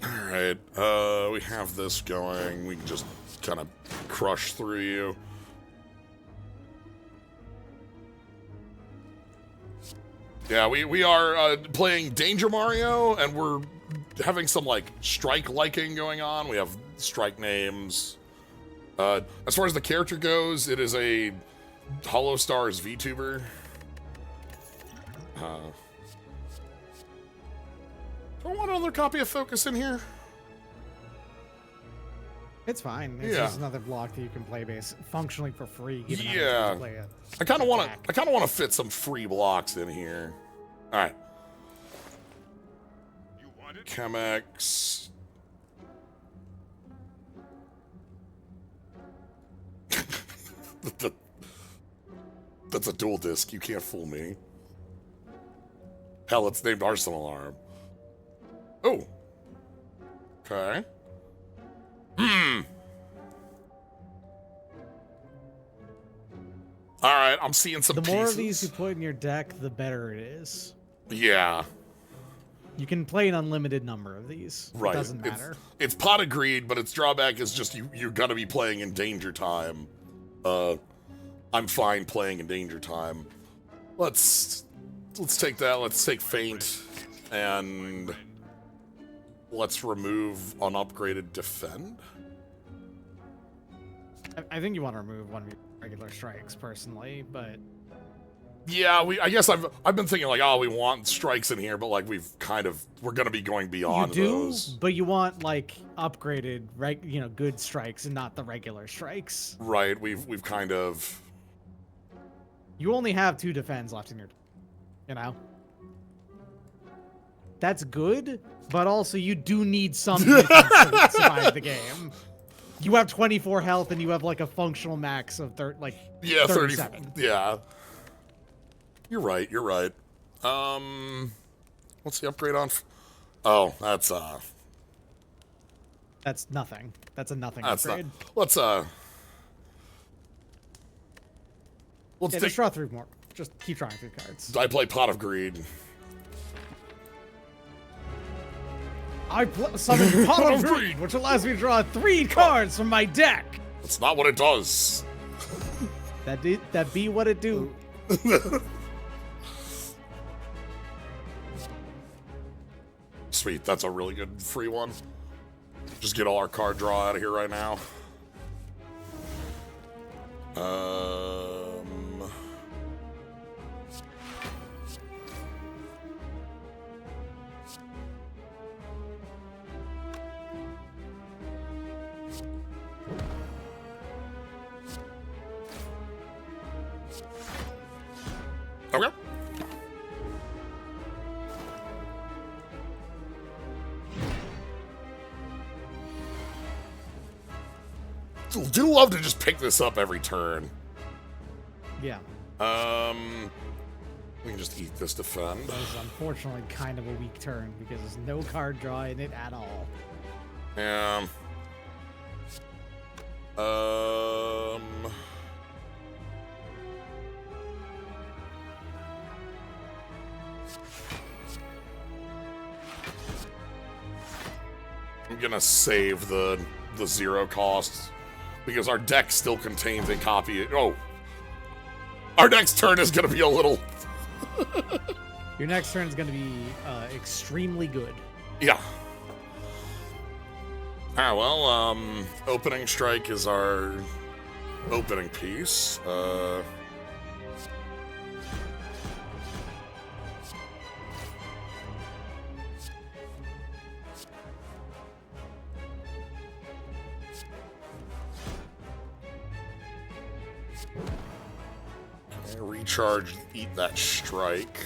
All right. We have this going. We can just kind of crush through you. Yeah, we are playing Danger Mario, and we're having some, like, strike liking going on. We have strike names. As far as the character goes, it is a Hollow Stars VTuber. Do I want another copy of Focus in here? It's fine. It's Yeah. just another block that you can play functionally for free. Given how Yeah. much you play it. I kind of want to fit some free blocks in here. All right. You want it? Chemex. That's a dual disc. You can't fool me. Hell, it's named Arsenal Arm. Oh. Okay. All right, I'm seeing some The more pieces. of these you put in your deck, the better it is. Yeah. You can play an unlimited number of these. Right. It doesn't matter. It's pot of greed, but its drawback is just you're gonna be playing in danger time. I'm fine playing in danger time. Let's take that. Let's take Feint. And let's remove unupgraded defend. I think you want to remove one of your regular strikes, personally, but Yeah, I guess I've been thinking like, oh, we want strikes in here, but like we're gonna be going beyond you do. those. But you want like upgraded, good strikes and not the regular strikes. Right, we've kind of. You only have 2 defends left in your, That's good, but also you do need some defense to survive the game. You have 24 health and you have like a functional max of 37. Yeah. You're right. What's the upgrade on? Oh, that's nothing. That's a nothing that's upgrade. Let's Just draw 3 more. Just keep drawing 3 cards. I play Pot of Greed. I summon Pot of Greed, which allows me to draw 3 cards from my deck. That's not what it does. That be what it do. Sweet, that's a really good free one. Just get all our card draw out of here right now. Okay. Do love to just pick this up every turn. Yeah. We can just eat this defend. That is unfortunately kind of a weak turn because there's no card draw in it at all. Yeah. I'm gonna save the 0 costs because our deck still contains a copy. Oh, our next turn is gonna be a little. Your next turn is going to be extremely good. Yeah. Ah, well, opening strike is our opening piece. Recharge, eat that strike.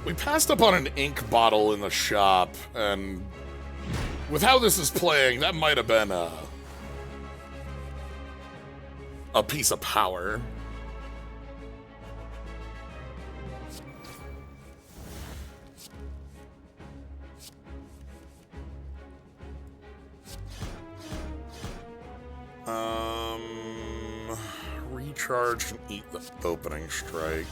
We passed up on an ink bottle in the shop, and with how this is playing, that might have been a piece of power. Recharge and eat the opening strike.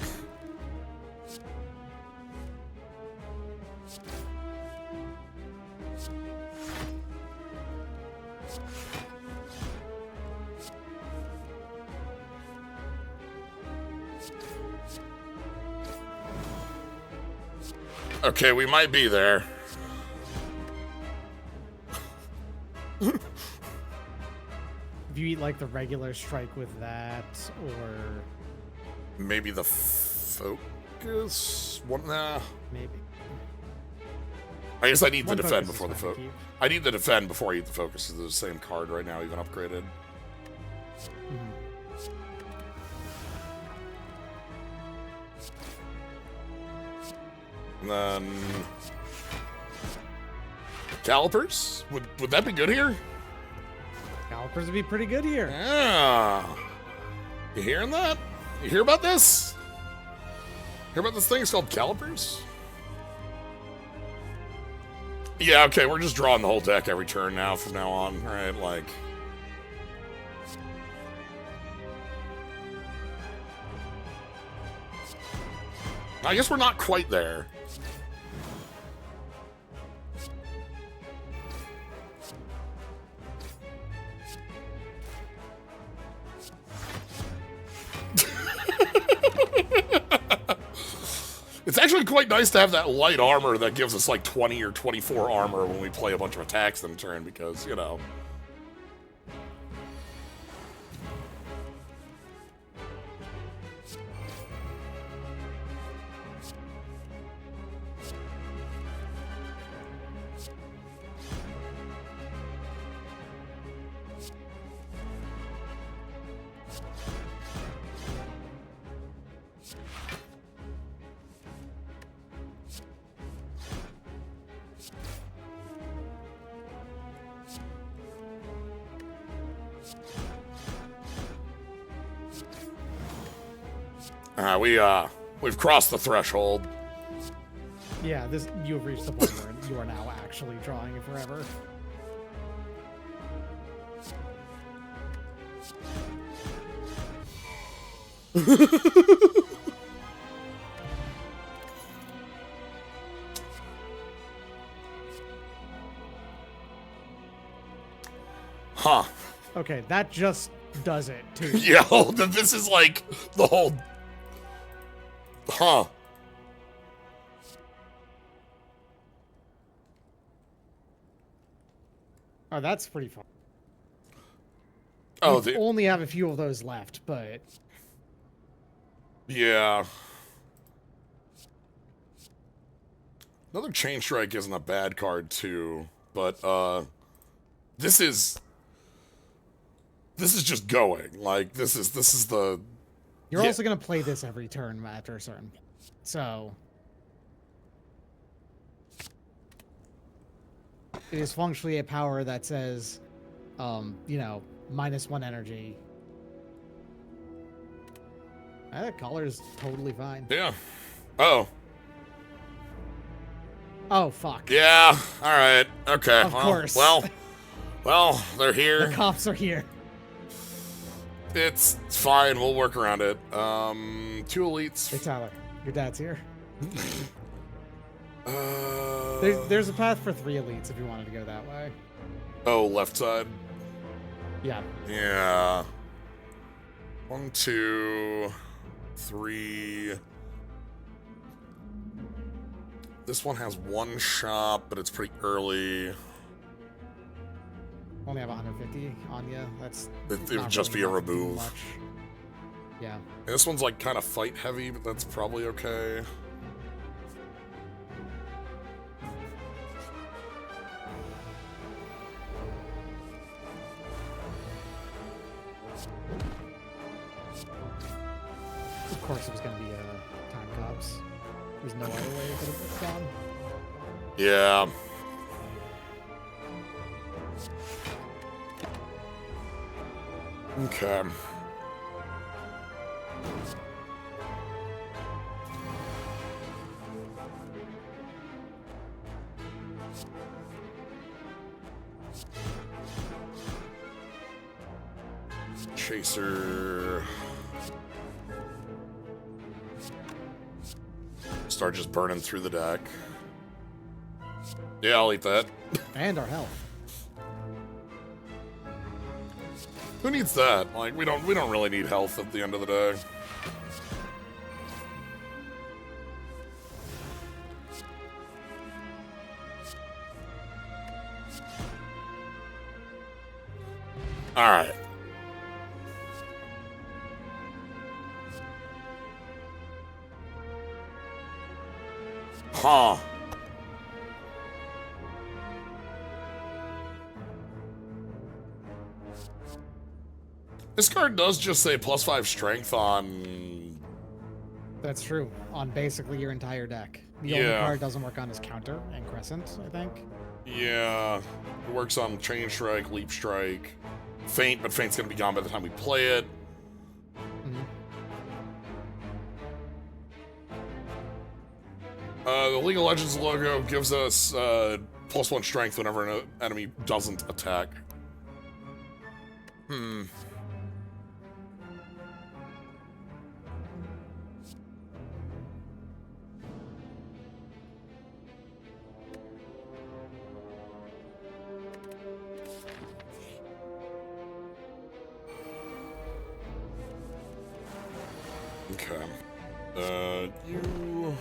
Okay, we might be there. If you eat like the regular strike with that, or maybe the focus? Nah. Maybe. I guess I need the One defend focus before the is fine to focus. keep. I need the defend before I eat the focus. It's the same card right now, even upgraded. Mhm. And then calipers? Would that be good here? Calipers would be pretty good here. Yeah. You hearing that? You hear about this? Hear about this thing? It's called calipers? Yeah, okay, we're just drawing the whole deck every turn now from now on, right? Like. I guess we're not quite there. It's actually quite nice to have that light armor that gives us like 20 or 24 armor when we play a bunch of attacks in a turn because, you know. We've crossed the threshold. Yeah, you have reached the point where you are now actually drawing it forever. Huh. Okay, that just does it, too. Yeah, this is like the whole... Huh. Oh, that's pretty fun. Oh, we only have a few of those left, but... Yeah. Another Chain Strike isn't a bad card, too. But, this is just going. Like, this is the... You're also going to play this every turn after a certain point. So... It is functionally a power that says, you know, -1 energy. That color's totally fine. Yeah. Oh. Oh, fuck. Yeah. All right. Okay. Of course. Well, they're here. The cops are here. It's fine. We'll work around it. 2 elites. Hey, Tyler. Your dad's here. There's a path for 3 elites if you wanted to go that way. Oh, left side. Yeah. Yeah. 1, 2, 3. This one has 1 shop, but it's pretty early. Only have 150 on you. That's It would just be a remove. much. Yeah. And this one's like kind of fight heavy, but that's probably okay. Of course it was going to be time cops. There's no other way it could have gone. Yeah. Okay. Chaser. Start just burning through the deck. Yeah, I'll eat that. And our health. Who needs that? Like, we don't really need health at the end of the day. All right. Huh. This card does just say +5 strength on... That's true. On basically your entire deck. The only card doesn't work on is Counter and Crescent, I think. Yeah. It works on Chain Strike, Leap Strike, Feint, but Feint's going to be gone by the time we play it. The League of Legends logo gives us +1 strength whenever an enemy doesn't attack. Okay. You...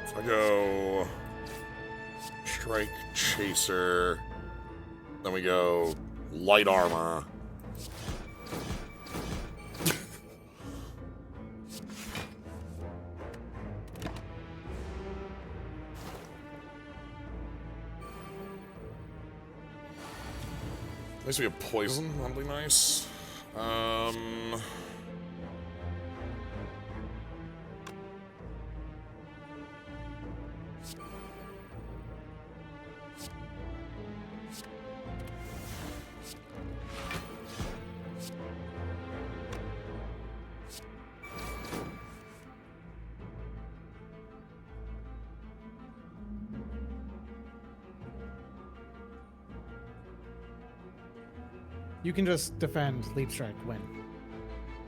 So I go Strike Chaser. Then we go Light Armor. At least we have Poison. That'll be nice. You can just defend, leap strike, win.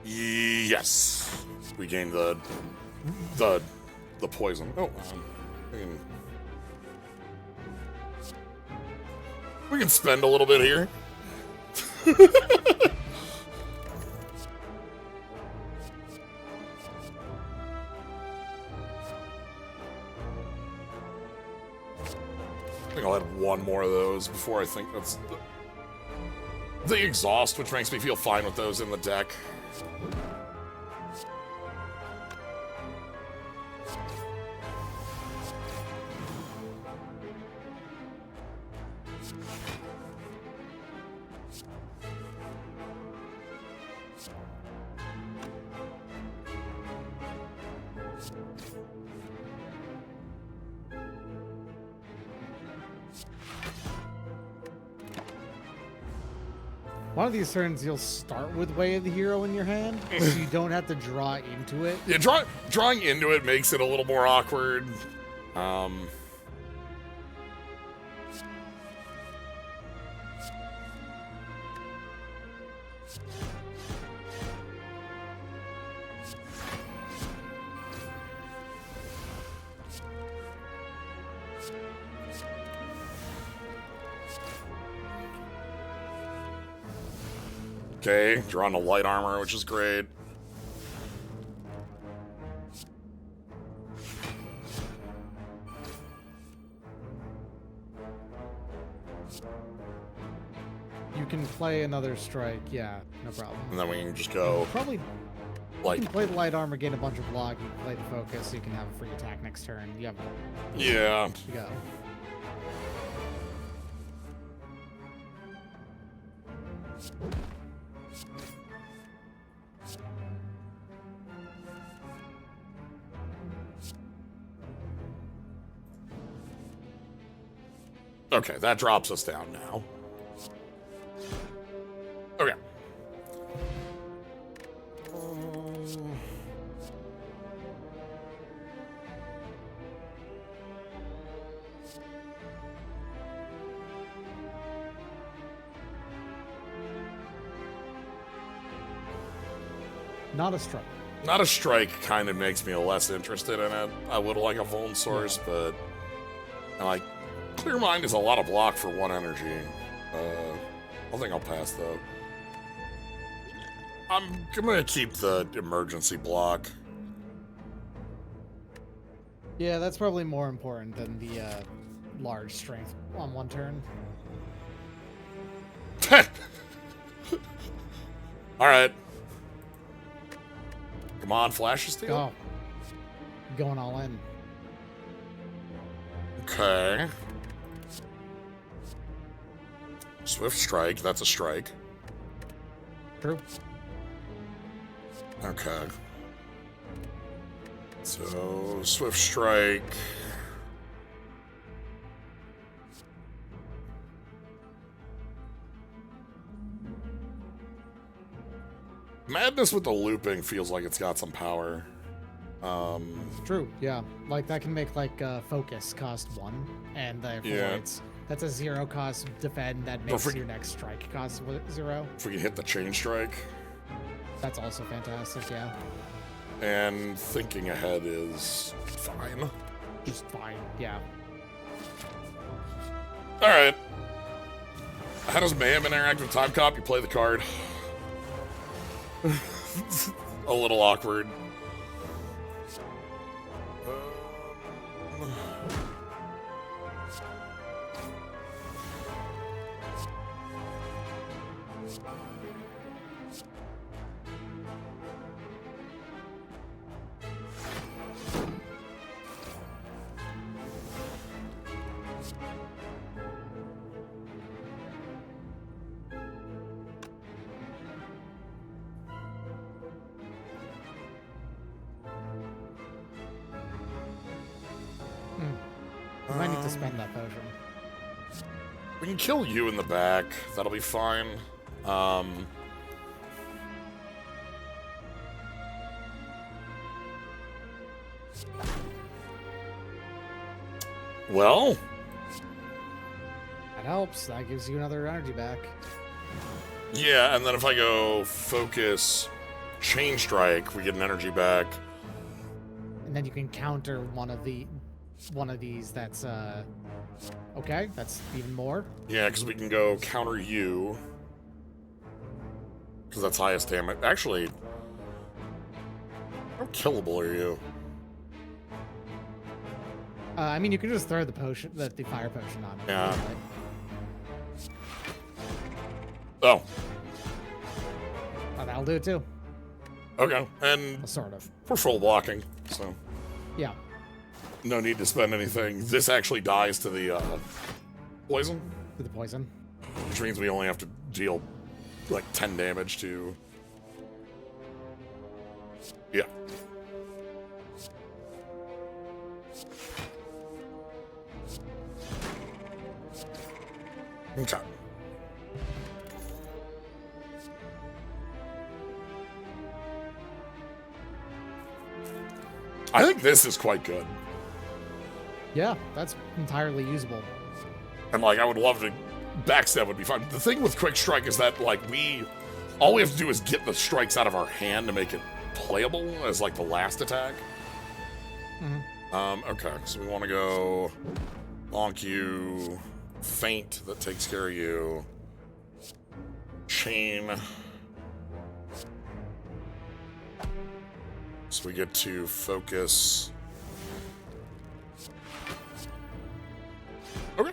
Yes. We gained the poison. Oh, we can spend a little bit here. I think I'll add one more of those before I think that's the exhaust, which makes me feel fine with those in the deck. One of these turns, you'll start with Way of the Hero in your hand, so you don't have to draw into it. Yeah, drawing into it makes it a little more awkward. Okay, drawing a light armor, which is great. You can play another strike, yeah, no problem. And then we can just go Probably like, you can play the light armor, gain a bunch of block, you can play the focus, so you can have a free attack next turn. You have yeah. to go. Okay, that drops us down now. Okay. Not a strike. Not a strike kind of makes me less interested in it. I would like a Vuln Source, but like Clear Mind is a lot of block for one energy. I think I'll pass though. I'm gonna keep the emergency block. Yeah, that's probably more important than the large strength on one turn. All right. Come on, Flash of Steel. Go. Going all in. Okay. Swift Strike, that's a strike. True. Okay. So, Swift Strike. Madness with the looping feels like it's got some power. True, yeah. Like, that can make, like, focus cost 1, and therefore Yeah. that's a 0 cost defend that makes for- your next strike cost 0. If we can hit the Chain Strike. That's also fantastic, yeah. And thinking ahead is fine. Just fine, yeah. Alright. How does Mayhem interact with Time Cop? You play the card. A little awkward. I might need to spend that potion. We can kill you in the back. That'll be fine. Well, That helps. That gives you another energy back. yeah, and then if I go focus, chain strike, we get an energy back. And then you can counter one of these that's okay, that's even more. Yeah, because we can go counter you. Because that's highest damage. Actually, how killable are you? I mean, you can just throw the fire potion on. Yeah. Right? Oh, Oh, that'll do it too. okay. And Sort of. we're full blocking, so Yeah. no need to spend anything. This actually dies to the poison, To the poison. which means we only have to deal like 10 damage to... Yeah. Okay. I think this is quite good. Yeah, that's entirely usable. And, like, I would love to... Backstab would be fun. The thing with Quick Strike is that, like, all we have to do is get the strikes out of our hand to make it playable as, like, the last attack. Mm-hmm. Okay, so we want to go... Bonk you... Feint, that takes care of you. Chain. So we get to focus. Okay.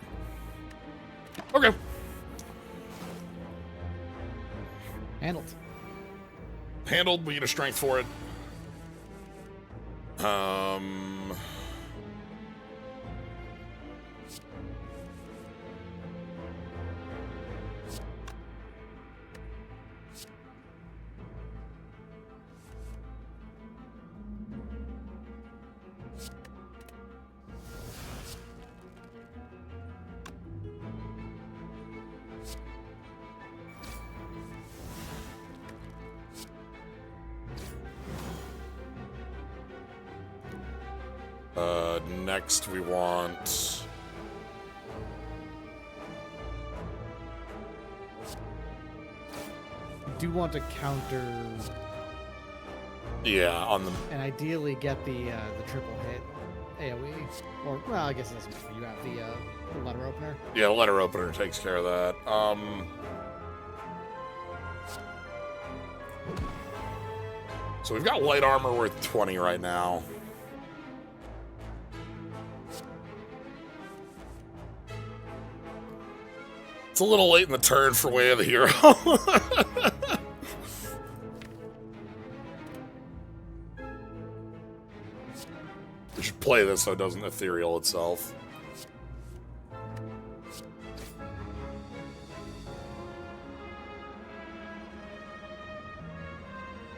Okay. Handled. Handled, we get a strength for it. Next we want... You do want to counter Yeah, on the... and ideally get the triple hit AoE. Or, well, I guess it doesn't matter. You have the letter opener. Yeah, the letter opener takes care of that. So we've got light armor worth 20 right now. It's a little late in the turn for Way of the Hero. We should play this so it doesn't ethereal itself.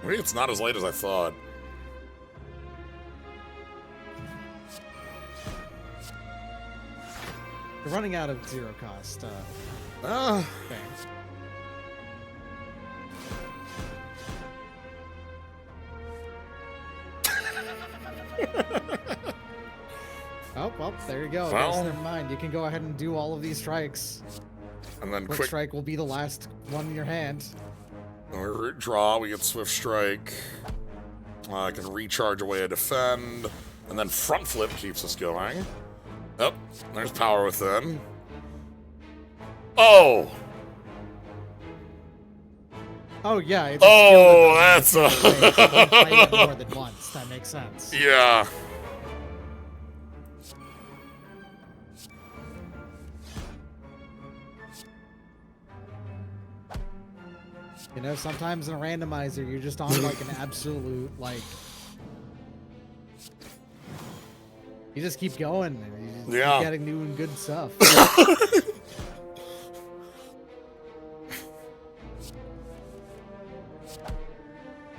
Maybe it's not as late as I thought. You're running out of zero cost things. Oh, well, there you go. I guess Well. never mind. You can go ahead and do all of these strikes. And then Quick strike will be the last one in your hand. we draw, we get swift strike. I can recharge away a defend. And then front flip keeps us going. Yep, there's power within. Oh! Oh yeah. It's Oh, that's a... fight it more than once. That makes sense. Yeah. You know, sometimes in a randomizer, you're just on like an absolute like. You just keep going. And you just keep getting new and good stuff.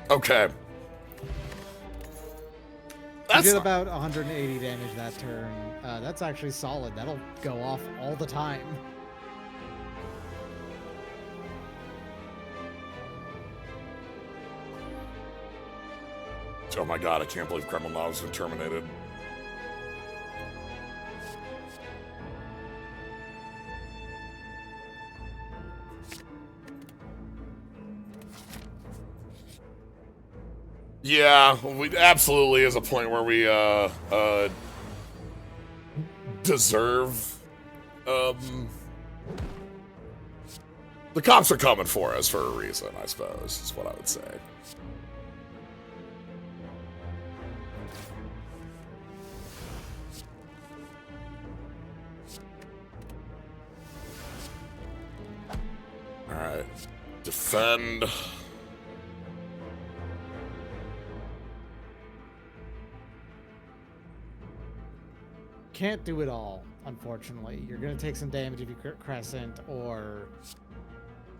Okay. You did about 180 damage that turn. That's actually solid. That'll go off all the time. Oh my god, I can't believe Kremlin has been terminated. Yeah, we absolutely is a point where we deserve the cops are coming for us for a reason, I suppose, is what I would say. Alright. Defend. Can't do it all, unfortunately. You're gonna take some damage if you crescent, or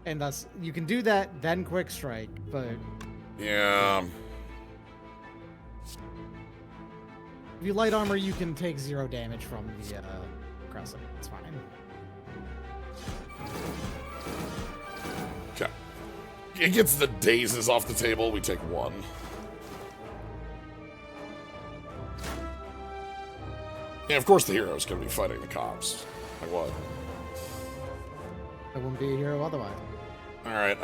and thus you can do that, then quick strike, but yeah. If you light armor, you can take 0 damage from the crescent. It's fine. Okay. It gets the dazes off the table. We take 1. Yeah, of course the hero's gonna be fighting the cops. Like what? I wouldn't be a hero otherwise. Alright,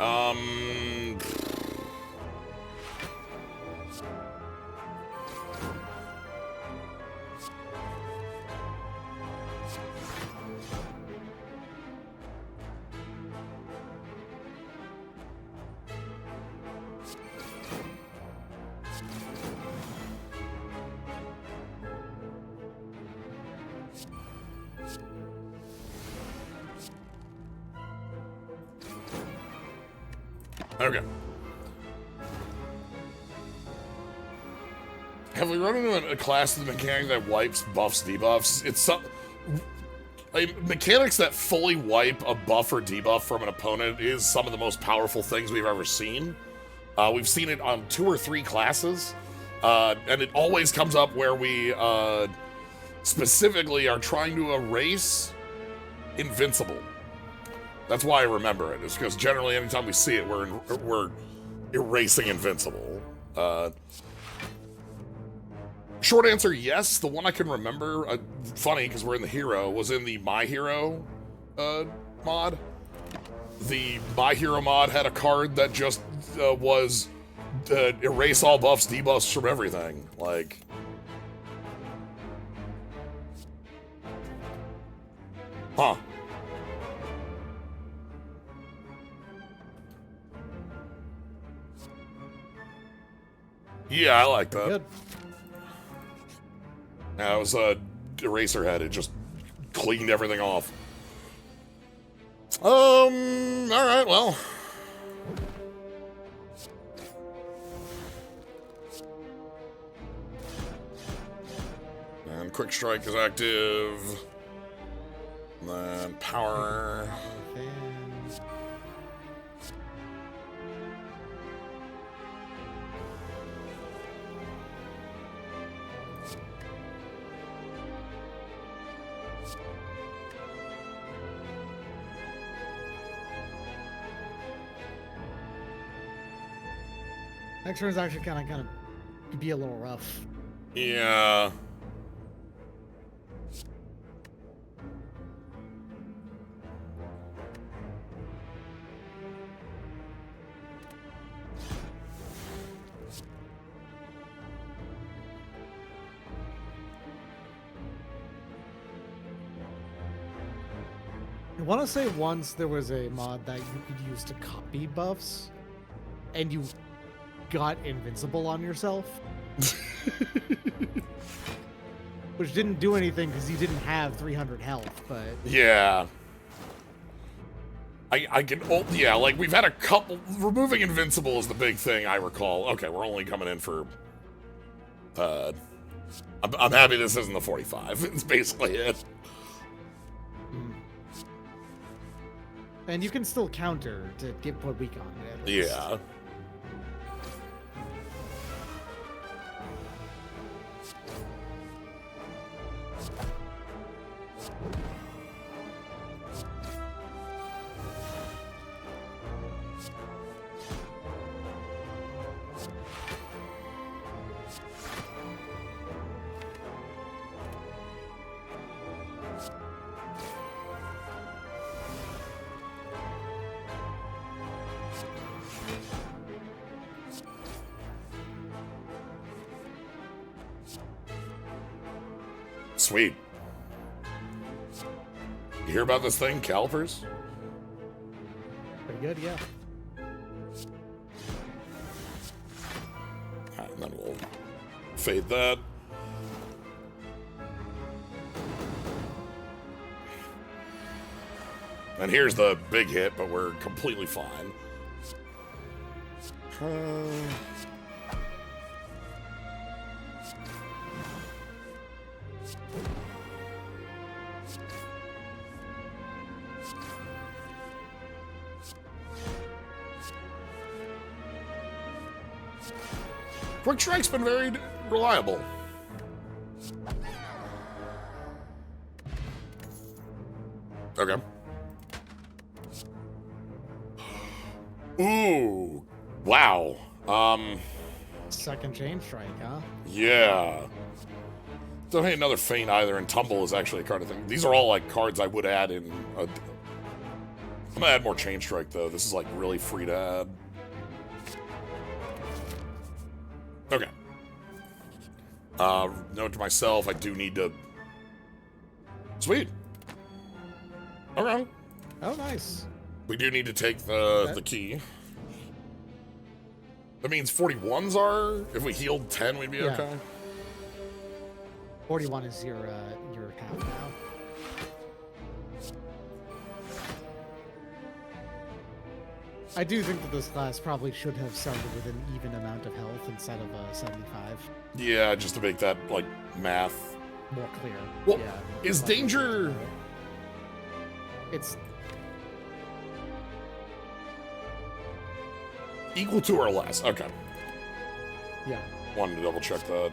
okay. Have we run into a class of the mechanic that wipes buffs, debuffs? It's some mechanics that fully wipe a buff or debuff from an opponent is some of the most powerful things we've ever seen. We've seen it on 2 or 3 classes, and it always comes up where we specifically are trying to erase Invincible. That's why I remember it. It's because generally anytime we see it, we're erasing Invincible. Short answer, yes. The one I can remember, funny because we're in the hero, was in the My Hero mod. The My Hero mod had a card that just was erase all buffs, debuffs from everything. Like, huh. Yeah, I like that. Good. Yeah, it was a Eraserhead. It just cleaned everything off. All right, well. And Quick Strike is active. And then Power. Next turn's actually kind of could be a little rough. Yeah. I want to say once there was a mod that you could use to copy buffs, and you got invincible on yourself. Which didn't do anything because you didn't have 300 health, but... Yeah. I can, oh, yeah, like, we've had a couple, removing Invincible is the big thing I recall. Okay, we're only coming in for, I'm happy this isn't the 45. It's basically it. And you can still counter to put weak on it. At least. Yeah. Sweet. You hear about this thing, calipers? Pretty good, yeah. Alright, and then we'll fade that. And here's the big hit, but we're completely fine. Quick Strike's been very reliable. Okay. Ooh. Wow. Second chain strike, huh? Yeah. Don't hate another Feint either, and Tumble is actually a card I think. These are all like cards I would add in. I'm gonna add more Chain Strike though. This is like really free to add. Okay. Note to myself, I do need to. Sweet. Okay. Oh, nice. We do need to take the key. That means 41s are. If we healed 10, we'd be Yeah. okay. 41 is your count now. I do think that this class probably should have started with an even amount of health instead of 75. Yeah, just to make that like math. More clear. Well, yeah. is Much danger? more clear. It's Equal to or less. Okay. yeah. Wanted to double check that.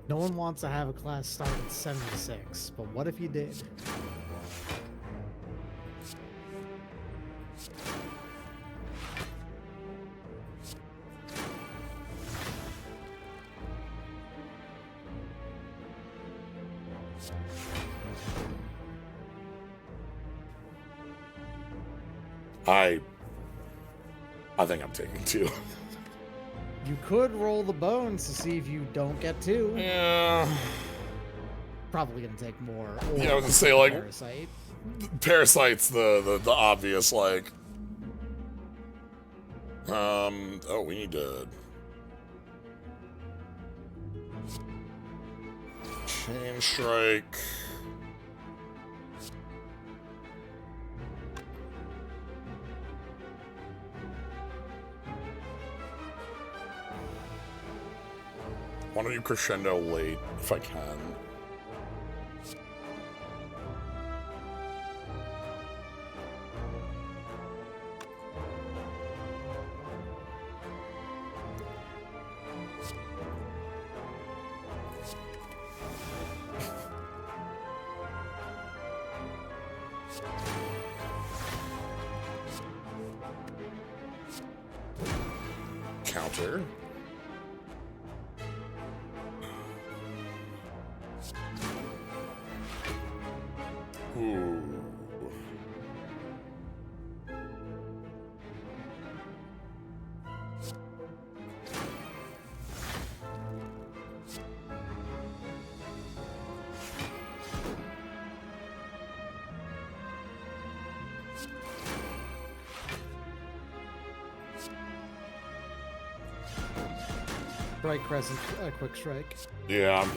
No one wants to have a class start at 76, but what if you did? I think I'm taking 2. You could roll the bones to see if you don't get 2. Yeah. Probably gonna take more. Yeah, I was gonna say, like, Parasite. Parasite's the obvious, like. Oh, we need to. Chain Strike. Want to do Crescendo late, if I can. Counter. Ooh. Strike, crescent, quick strike. Yeah.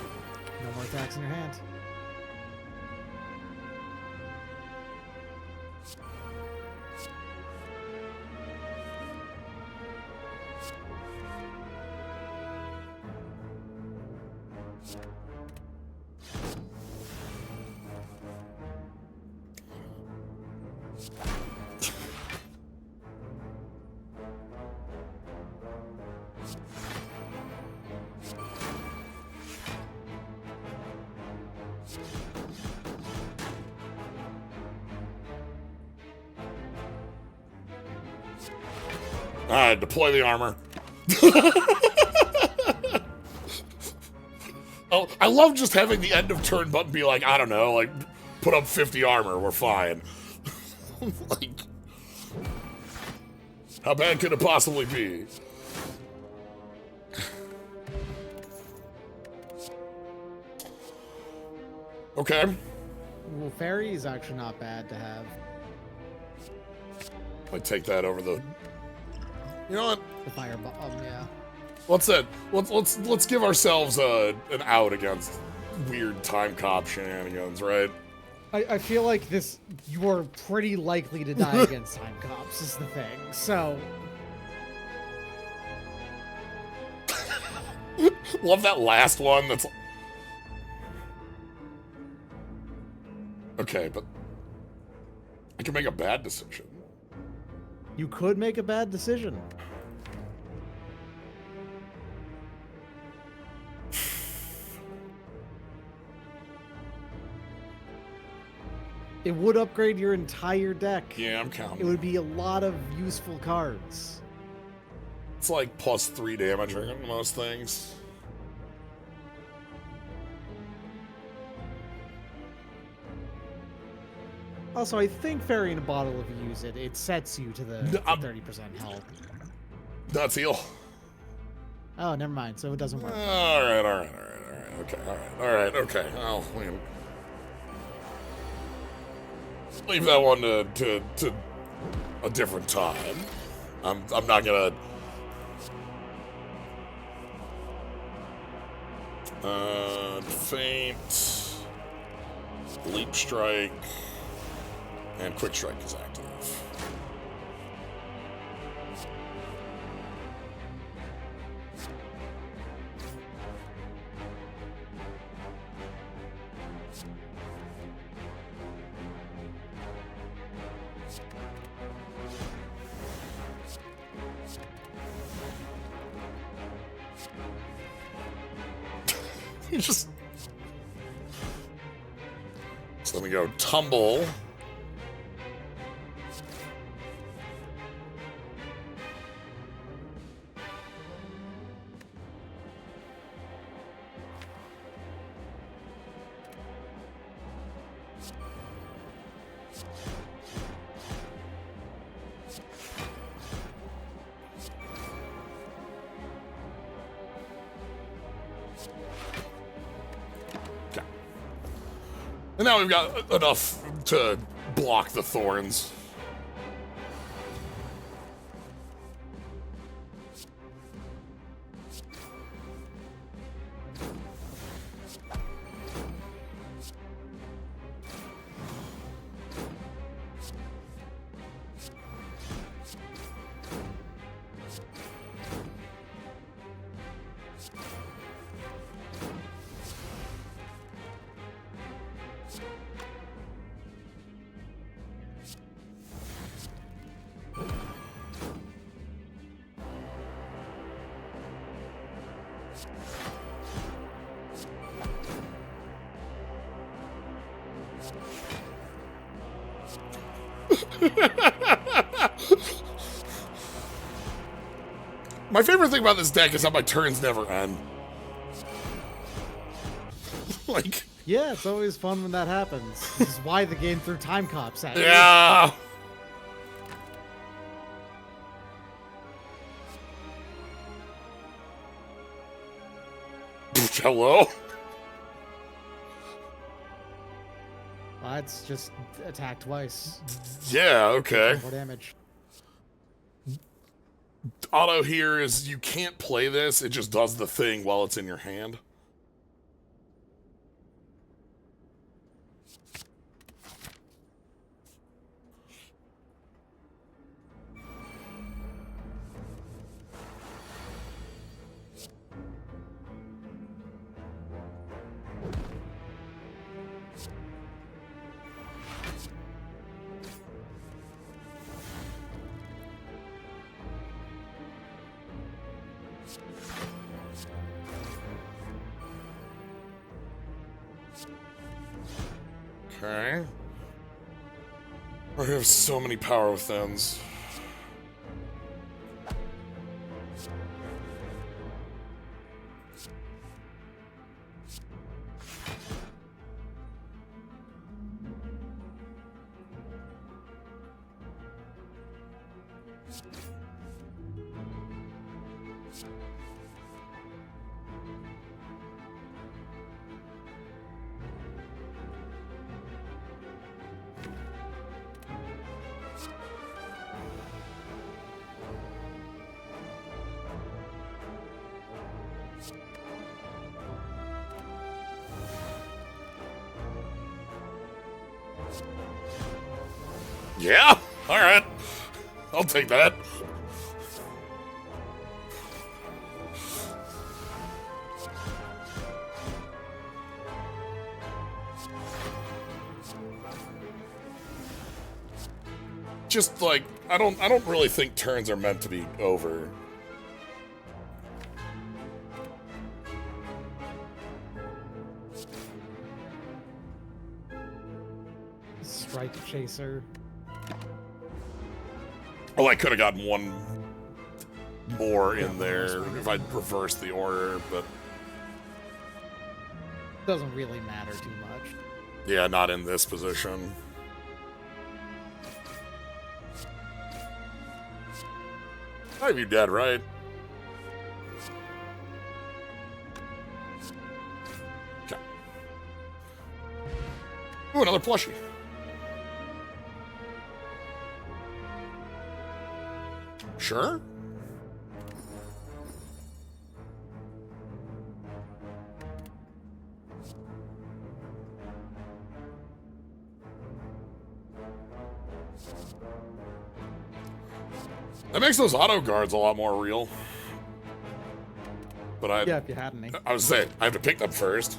No more attacks in your hand. Alright, deploy the armor. Oh, I love just having the end of turn button be like, I don't know, like, put up 50 armor, we're fine. Like, how bad could it possibly be? Okay. Well, fairy is actually not bad to have. I take that over the. You know what? The fire bomb, yeah. Let's let's give ourselves an out against weird time cop shenanigans, right? I feel like this, you are pretty likely to die against time cops is the thing, so. Love that last one. That's. Okay, but I can make a bad decision. You could make a bad decision. It would upgrade your entire deck. Yeah, I'm counting. It would be a lot of useful cards. It's like +3 damage on most things. Also, I think Fairy in a Bottle, if you use it, it sets you to the 30% health. Nuts heal. Oh, never mind. So it doesn't work. Alright. Okay, alright, okay. Oh, man. Leave that one to a different time. I'm not gonna. Faint, leap strike, and quick strike is active. You just. So let me go tumble. And now we've got enough to block the thorns. My favorite thing about this deck is how my turns never end. Like... Yeah, it's always fun when that happens. This is why the game threw time cops at you. Yeah! Hello? Well, it's just attack twice. Yeah, okay. More damage. auto here is you can't play this. It just does the thing while it's in your hand. Okay. I have so many power withins. Yeah, all right. I'll take that. Just like I don't really think turns are meant to be over. Strike Chaser. Oh, I could have gotten one more in there if I'd reversed the order, but Doesn't really matter too much. yeah, not in this position. I'd be dead, right? Okay. Ooh, another plushie. Sure. That makes those auto guards a lot more real. But Yeah, if you had any. I was saying, I have to pick them first.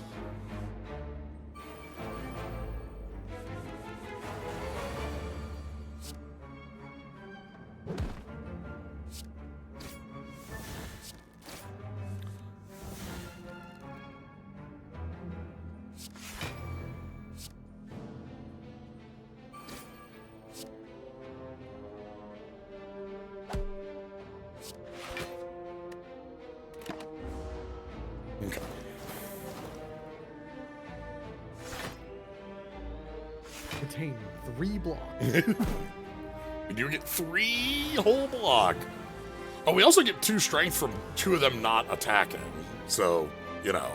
Okay. Retain 3 blocks. We do get 3 whole block. Oh, we also get 2 strength from 2 of them not attacking. So, you know.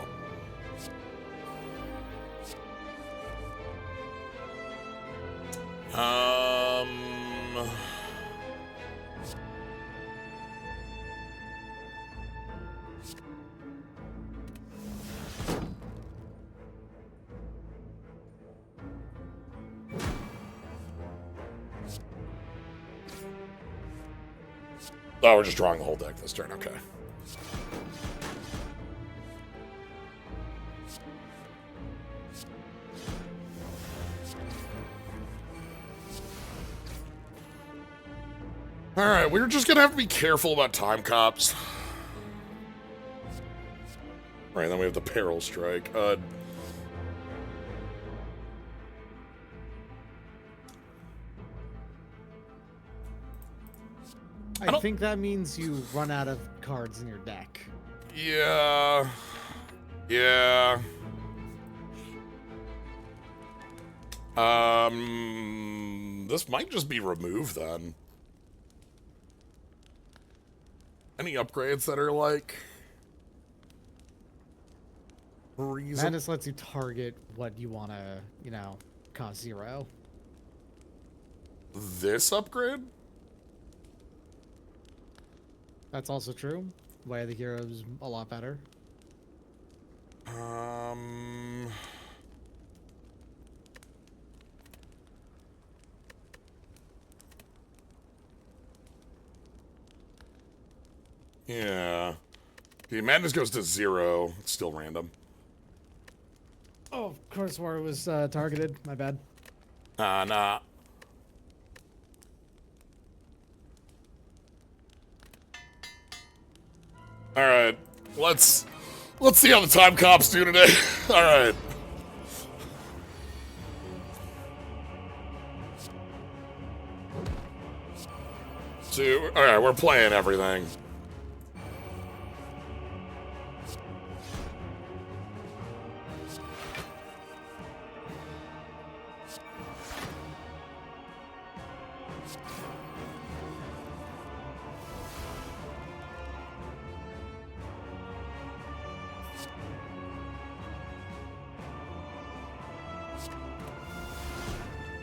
Oh, we're just drawing the whole deck this turn. Okay. All right, we're just gonna have to be careful about time cops. Right, then we have the peril strike. I think that means you run out of cards in your deck. Yeah. Yeah. This might just be removed then. Any upgrades that are like reason? Madness lets you target what you want to, you know, cost 0. This upgrade? That's also true. Way of the Hero's a lot better. Yeah. The madness goes to 0. It's still random. Oh, of course, where it was targeted. My bad. Nah. All right, let's see how the time cops do today. All right. All right, we're playing everything.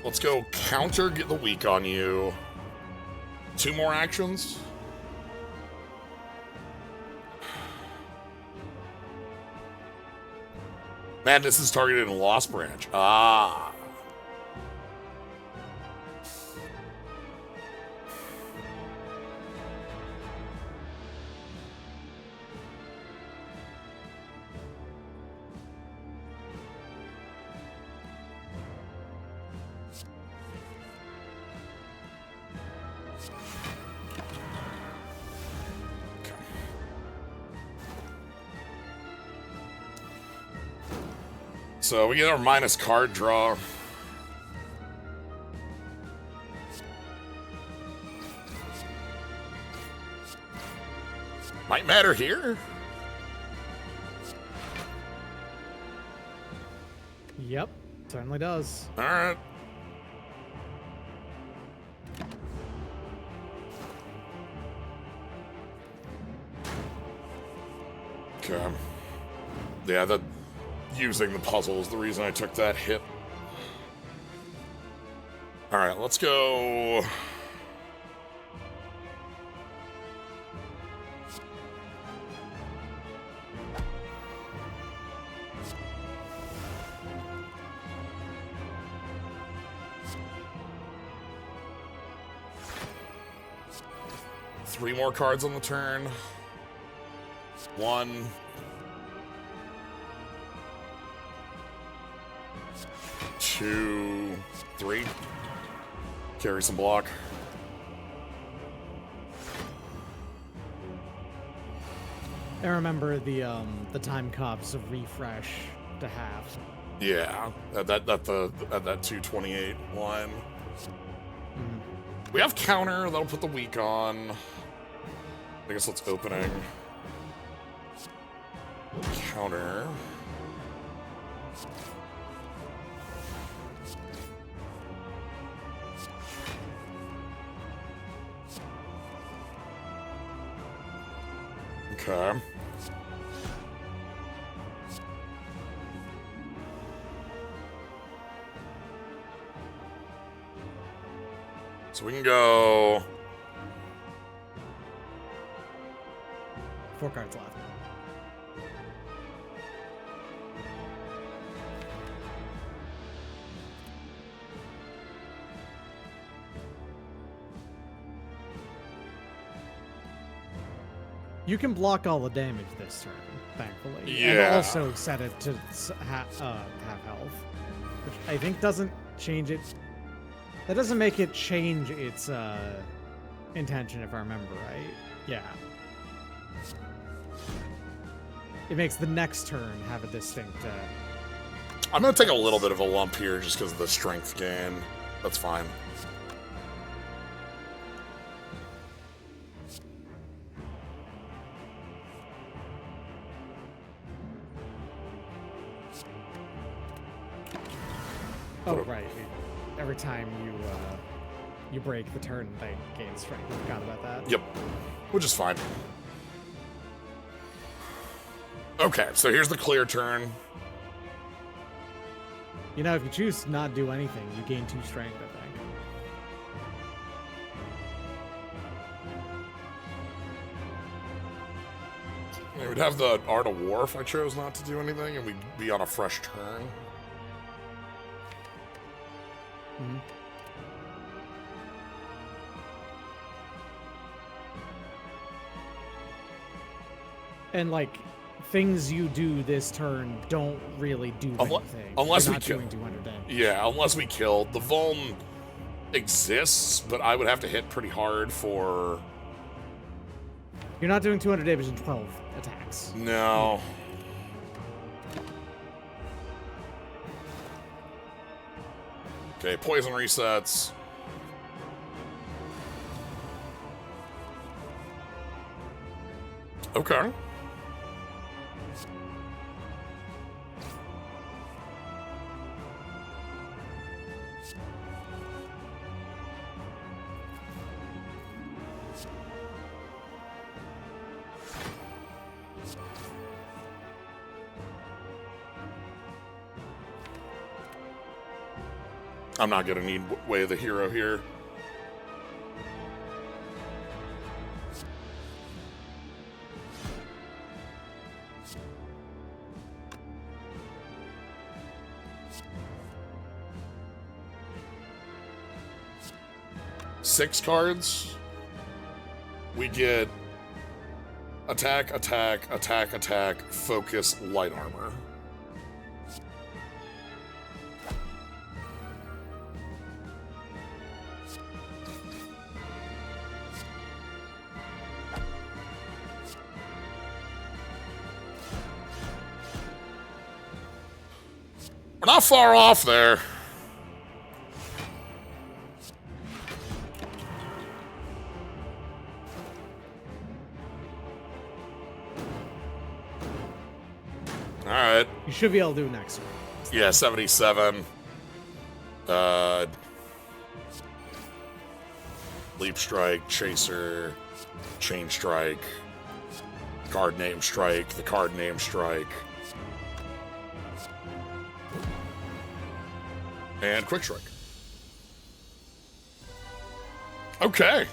Let's go counter, get the weak on you. 2 more actions. Madness is targeted in Lost Branch. Ah. So we get our minus card draw. Might matter here. Yep, certainly does. All right. Okay. Yeah, that using the puzzle is the reason I took that hit. All right, let's go. Three more cards on the turn. 1, 2, 3. Carry some block. I remember the time cops of refresh to half. Yeah, at that 228 one. We have counter. That'll put the weak on. I guess let's opening. Counter. Okay. So we can go 4 cards left. You can block all the damage this turn, thankfully. Yeah. And also set it to have health, which I think doesn't change it. That doesn't make it change its intention, if I remember right. Yeah. It makes the next turn have a distinct... I'm going to take a little bit of a lump here just because of the strength gain. That's fine. Oh, right. Every time you break the turn, they gain strength. I forgot about that. Yep. Which is fine. Okay, so here's the clear turn. You know, if you choose to not do anything, you gain 2 strength, I think. Yeah, we'd have the Art of War if I chose not to do anything, and we'd be on a fresh turn. Mhm. And like things you do this turn don't really do anything. Unless You're we not kill. doing 200 damage. Yeah, unless we killed. The Vuln exists, but I would have to hit pretty hard for... You're not doing 200 damage in 12 attacks. No. Okay, poison resets. Okay. I'm not gonna need Way of the Hero here. Six cards. We get attack, attack, attack, attack, focus, light armor. We're not far off there. All right. You should be able to do it next turn. Yeah, 77. Leap Strike, Chaser, Chain Strike, Card Name Strike, the Card Name Strike, and Quick Strike. Okay.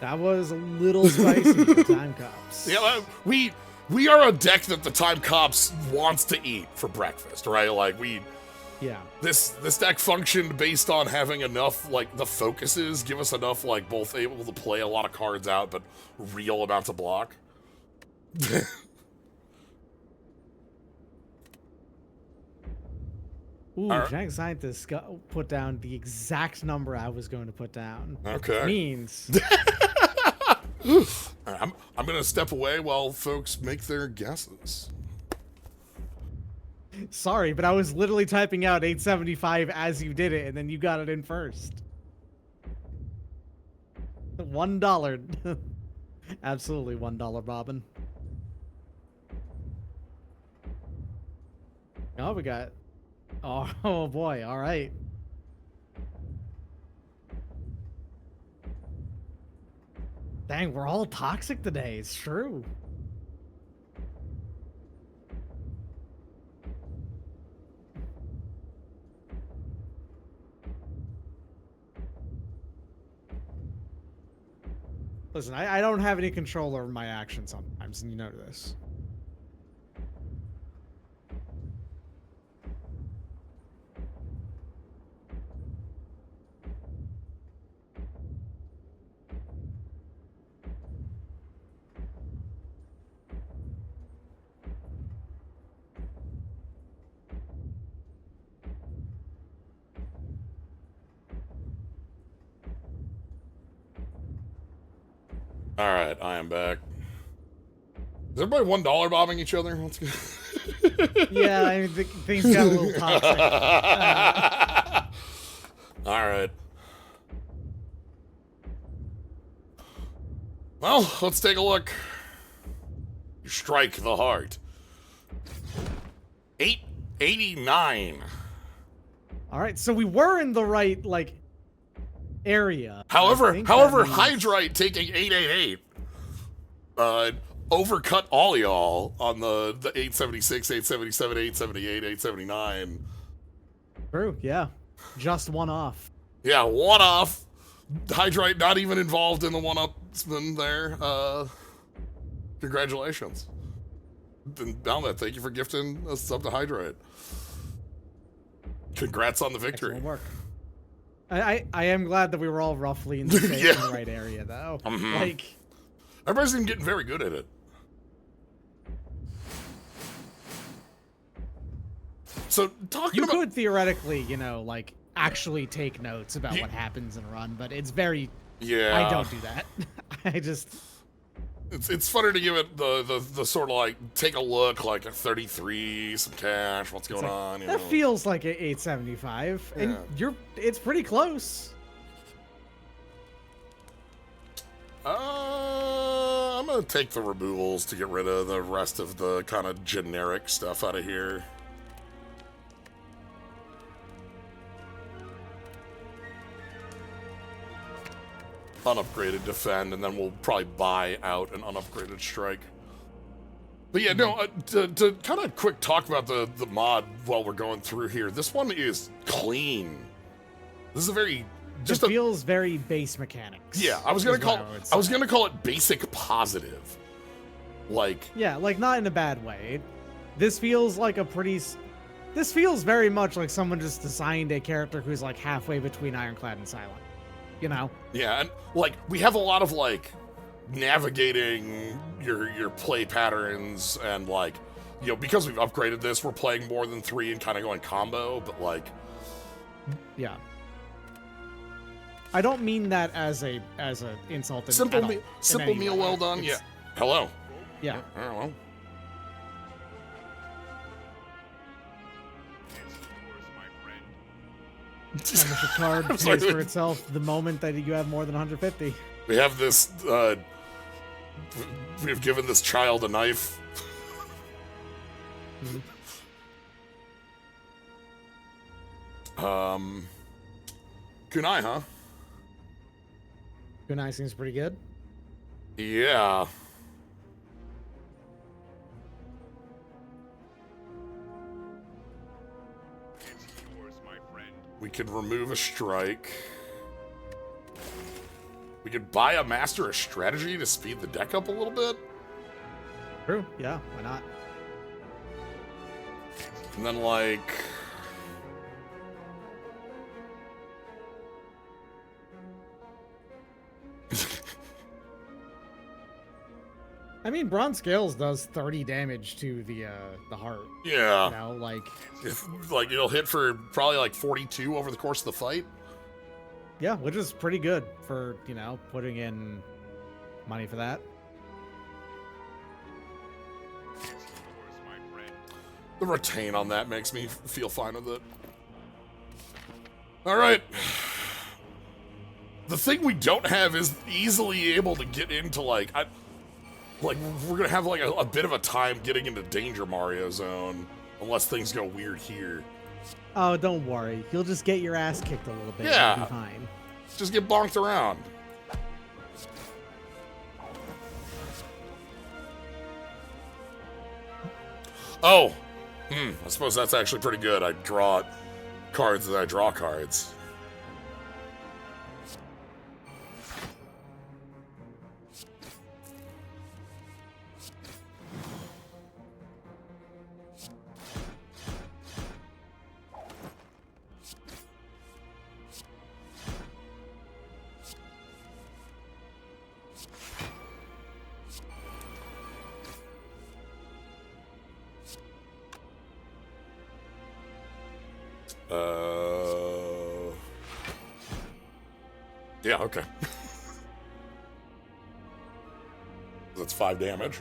That was a little spicy for Time Cops. Yeah, we are a deck that the Time Cops wants to eat for breakfast, right? Like Yeah. This deck functioned based on having enough, like, the focuses give us enough, like, both able to play a lot of cards out, but real amounts of block. Ooh, All right. Genetic Scientist put down the exact number I was going to put down. Okay. Which means All right, I'm gonna step away while folks make their guesses. sorry, but I was literally typing out 875 as you did it, and then you got it in first. $1. Absolutely $1, Bobbin. Oh, we got. Oh boy! All right. Dang, we're all toxic today. It's true. Listen, I don't have any control over my actions sometimes, and you know this. All right, I am back. Is everybody $1 bobbing each other? Let's go. Yeah, I mean, things got a little toxic. All right. Well, let's take a look. You strike the heart. 889. All right, so we were in the right area. However, I think that means- Hydrite taking 888 overcut all y'all on the 876, 877, 878, 879. True, yeah. Just one off. Yeah, one off. Hydrite not even involved in the one-upsman there. Congratulations. And Balmet, thank you for gifting us sub to Hydrate. Congrats on the victory. Excellent work. I am glad that we were all roughly in the same Yeah. in the right area, though. Like, everybody's been getting very good at it. So talking you about could theoretically, you know, like actually take notes about what happens and run, but it's very. yeah, I don't do that. I just. It's funner to give it the sort of like take a look, like a 33, some cash, what's going on. You That know? feels like an 875, and Yeah. it's pretty close. I'm gonna take the removals to get rid of the rest of the kind of generic stuff out of here. Unupgraded defend, and then we'll probably buy out an unupgraded strike. But yeah, no, to kind of quick talk about the mod while we're going through here. This one is clean. This is a very Just feels very base mechanics. yeah. I was gonna is what call call it basic positive. Like yeah, like not in a bad way. This feels like a pretty. This feels very much like someone just designed a character who's like halfway between Ironclad and Silent. You know? yeah, and like we have a lot of like navigating your play patterns and like you know because we've upgraded this, we're playing more than 3 and kind of going combo, but like Yeah. I don't mean that as a insult. simple at all, in simple any meal way. well done. It's- Yeah. Hello. Yeah. Hello. It's yours, my friend. And if the card I'm pays sorry. for itself the moment that you have more than 150. We have this. We've given this child a knife. Kunai, huh? Kunai seems pretty good. Yeah. It's yours, my friend. We could remove a strike. We could buy a master of strategy to speed the deck up a little bit. True. Yeah. Why not? And then, like... I mean, Bronze Scales does 30 damage to the heart. Yeah. You know, like Like, it'll hit for probably, like, 42 over the course of the fight. yeah, which is pretty good for, you know, putting in money for that. It's yours, my friend. The retain on that makes me feel fine with it. Alright. The thing we don't have is easily able to get into, like... Like, we're gonna have, like, a bit of a time getting into Danger Mario Zone. Unless things go weird here. Oh, don't worry. You'll just get your ass kicked a little bit. Yeah. You'll be fine. Just get bonked around. Oh! I suppose that's actually pretty good. I draw cards as I draw cards. Yeah, okay. That's 5 damage.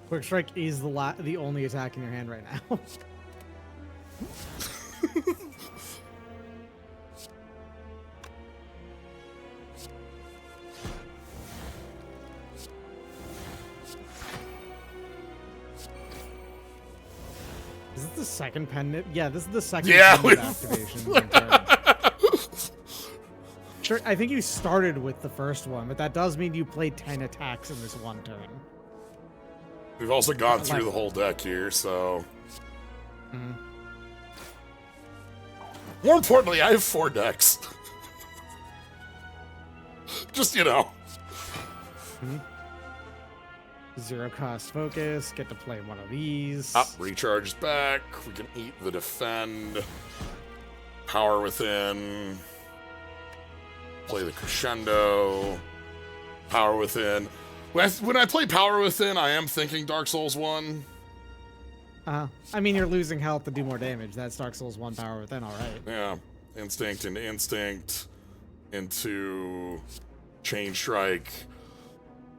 Quick Strike is the only attack in your hand right now. Is this the second pendant? Yeah, this is the second Yeah, pendant activation. in turn. Sure, I think you started with the first one, but that does mean you played 10 attacks in this one turn. We've also gone through Like- the whole deck here, so... Mhm. More importantly, I have 4 decks. Just, you know. Zero cost focus. Get to play one of these. Up, recharge back. We can eat the defend. Power within. Play the crescendo. Power within. When I play Power Within, I am thinking Dark Souls 1. I mean, you're losing health to do more damage. That's Dark Souls 1 Power Within, alright. Yeah. Instinct into Instinct. Into Chain Strike.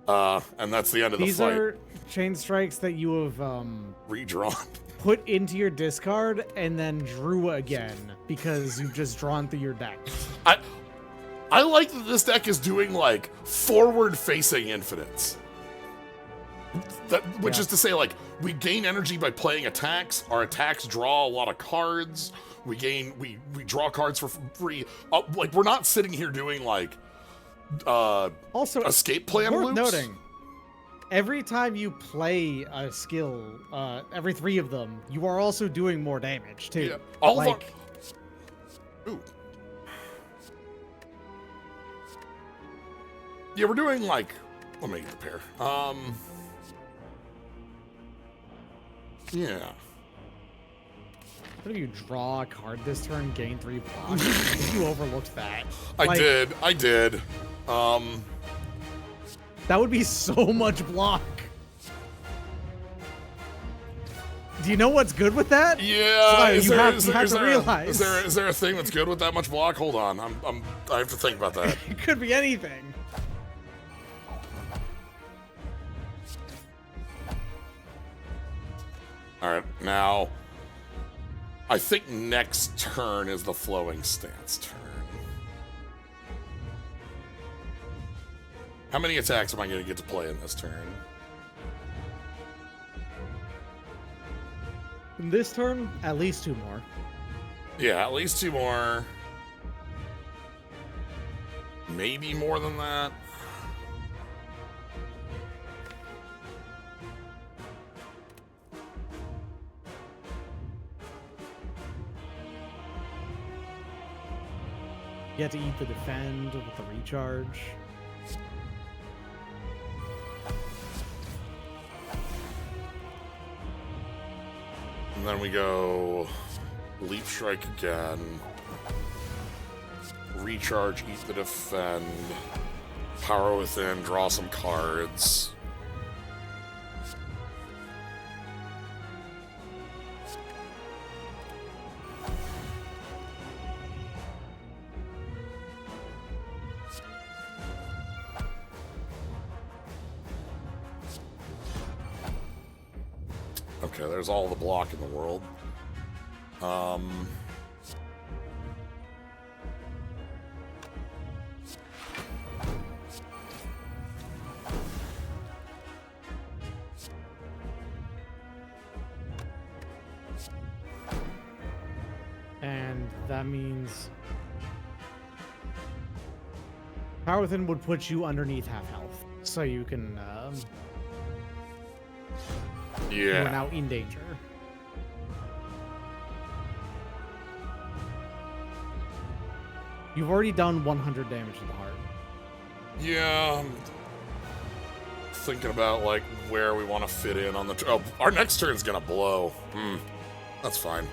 And that's the end of the These fight. are chain strikes that you have Redrawn. put into your discard and then drew again because you've just drawn through your deck. I like that this deck is doing, like, forward-facing infinites. Which is to say, like, we gain energy by playing attacks. Our attacks draw a lot of cards. We draw cards for free. Like, we're not sitting here doing, like, Also, escape plan worth loops. noting, every time you play a skill, every 3 of them, you are also doing more damage, too. Yeah. All of like, our... Ooh. Yeah, we're doing, like... Let me get the pair. Yeah. what if you draw a card this turn, gain 3 blocks? You overlooked that. I did. That would be so much block. Do you know what's good with that? Yeah, Spire, is you there, have, is you there, have is to there, realize. is there a thing that's good with that much block? Hold on, I have to think about that. It could be anything. All right, now I think next turn is the flowing stance turn. How many attacks am I going to get to play in this turn? In this turn, at least 2 more. Yeah, at least 2 more. Maybe more than that. You have to eat the defend with the recharge. And then we go leap strike again. Recharge, eat the defend. Power within, draw some cards. Okay, there's all the block in the world. And that means Power Within would put you underneath half health. So you can you are Yeah. now in danger. You've already done 100 damage to the heart. Yeah. I'm thinking about, like, where we want to fit in on the... Oh, our next turn's gonna blow. That's fine.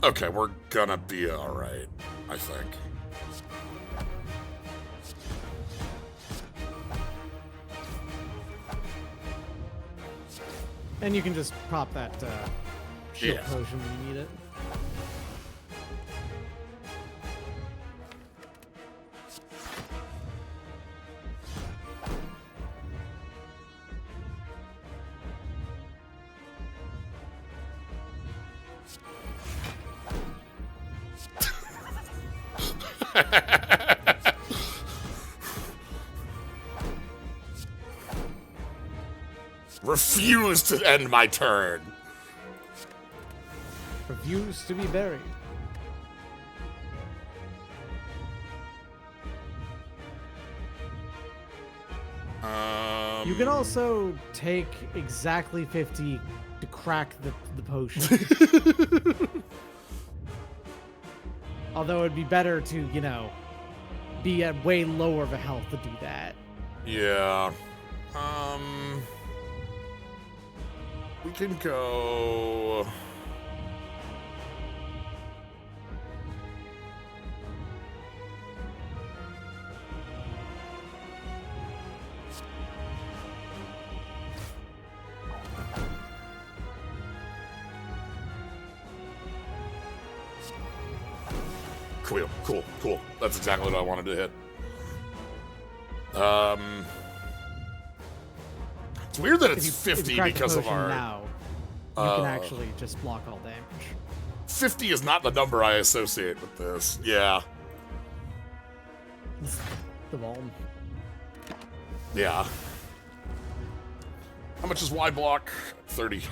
Okay, we're gonna be alright, I think. And you can just pop that shield Yeah. potion when you need it. Refuse to end my turn. Refuse to be buried. You can also take exactly 50 to crack the potion. Although it'd be better to, you know, be at way lower of a health to do that. Yeah. We can go. Cool. That's exactly what I wanted to hit. It's weird that it's 50 because of our. Now, you can actually just block all damage. 50 is not the number I associate with this. Yeah. The bomb. Yeah. How much is Y block? 30.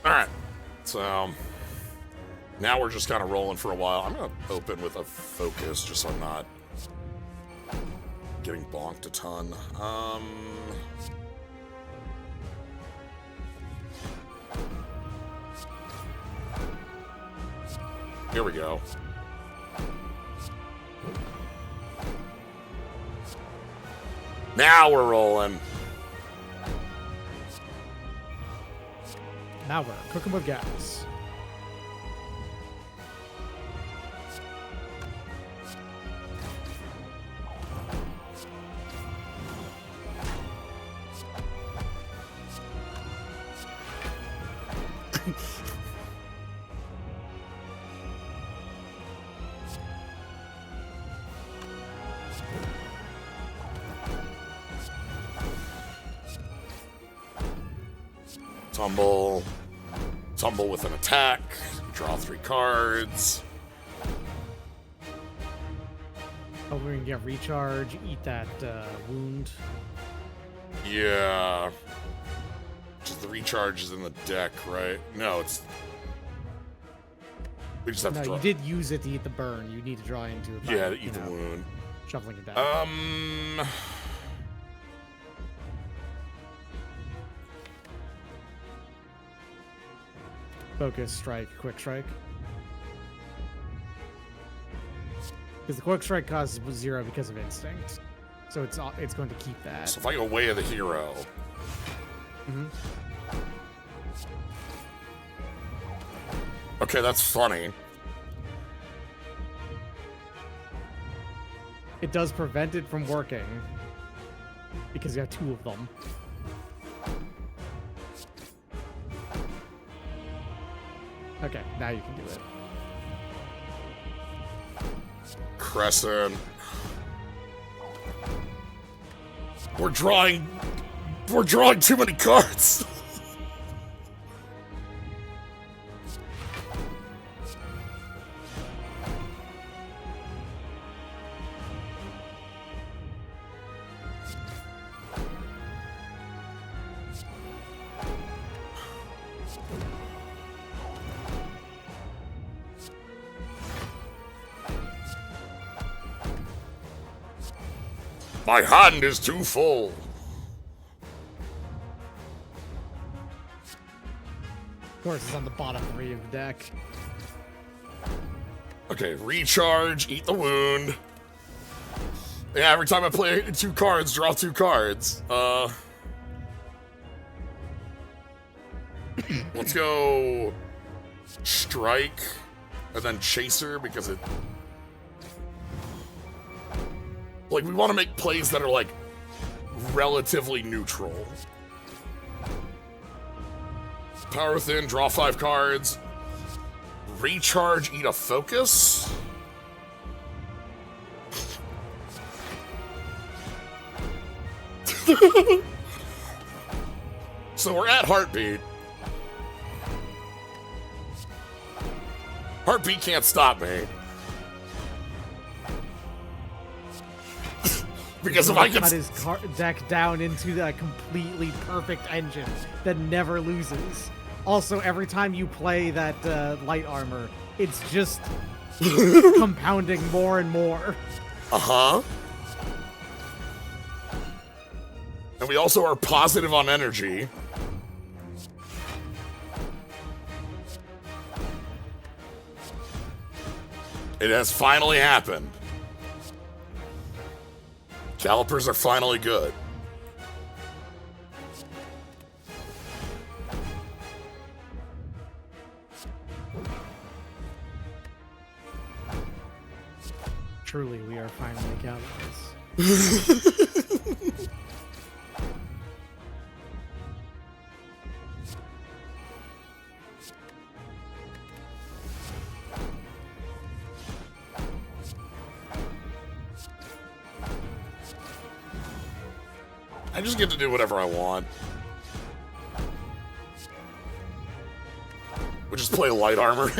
Alright. So now we're just kind of rolling for a while. I'm gonna open with a focus just so I'm not getting bonked a ton. Here we go. Now we're rolling. Now we're cooking with gas. Tumble with an attack. Draw 3 cards. Oh, we're gonna get recharge. Eat that wound. Yeah. Just the recharge is in the deck, right? No, it's. We just have to draw. You did use it to eat the burn. You need to draw into it. Yeah, to eat the wound. Shuffling it down. Focus, strike, quick strike. Because the quick strike costs 0 because of instinct, so it's going to keep that. So if I go way of the hero. Okay, that's funny. It does prevent it from working because you have 2 of them. Okay, now you can do it. Crescent. We're drawing too many cards. My hand is too full. Of course, it's on the bottom 3 of the deck. Okay, recharge, eat the wound. Yeah, every time I play 2 cards, draw 2 cards. Let's go strike and then chaser because it. Like, we want to make plays that are, like, relatively neutral. Power Within, draw 5 cards. Recharge, eat a focus. So we're at heartbeat. Heartbeat can't stop me. Because if I cut could... his deck down into that completely perfect engine that never loses. Also, every time you play that light armor, it's just compounding more and more. Uh-huh. And we also are positive on energy. It has finally happened. Calipers are finally good. Truly, we are finally calipers. I just get to do whatever I want. We just play light armor.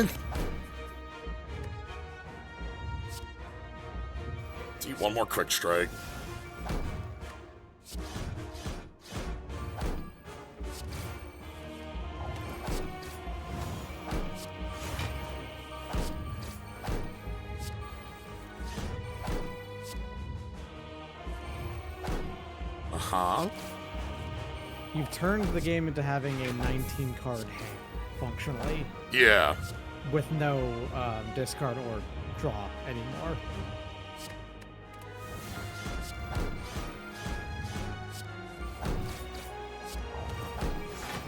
Do one more quick strike. Uh-huh. You've turned the game into having a 19-card hand, functionally, Yeah. with no discard or draw anymore.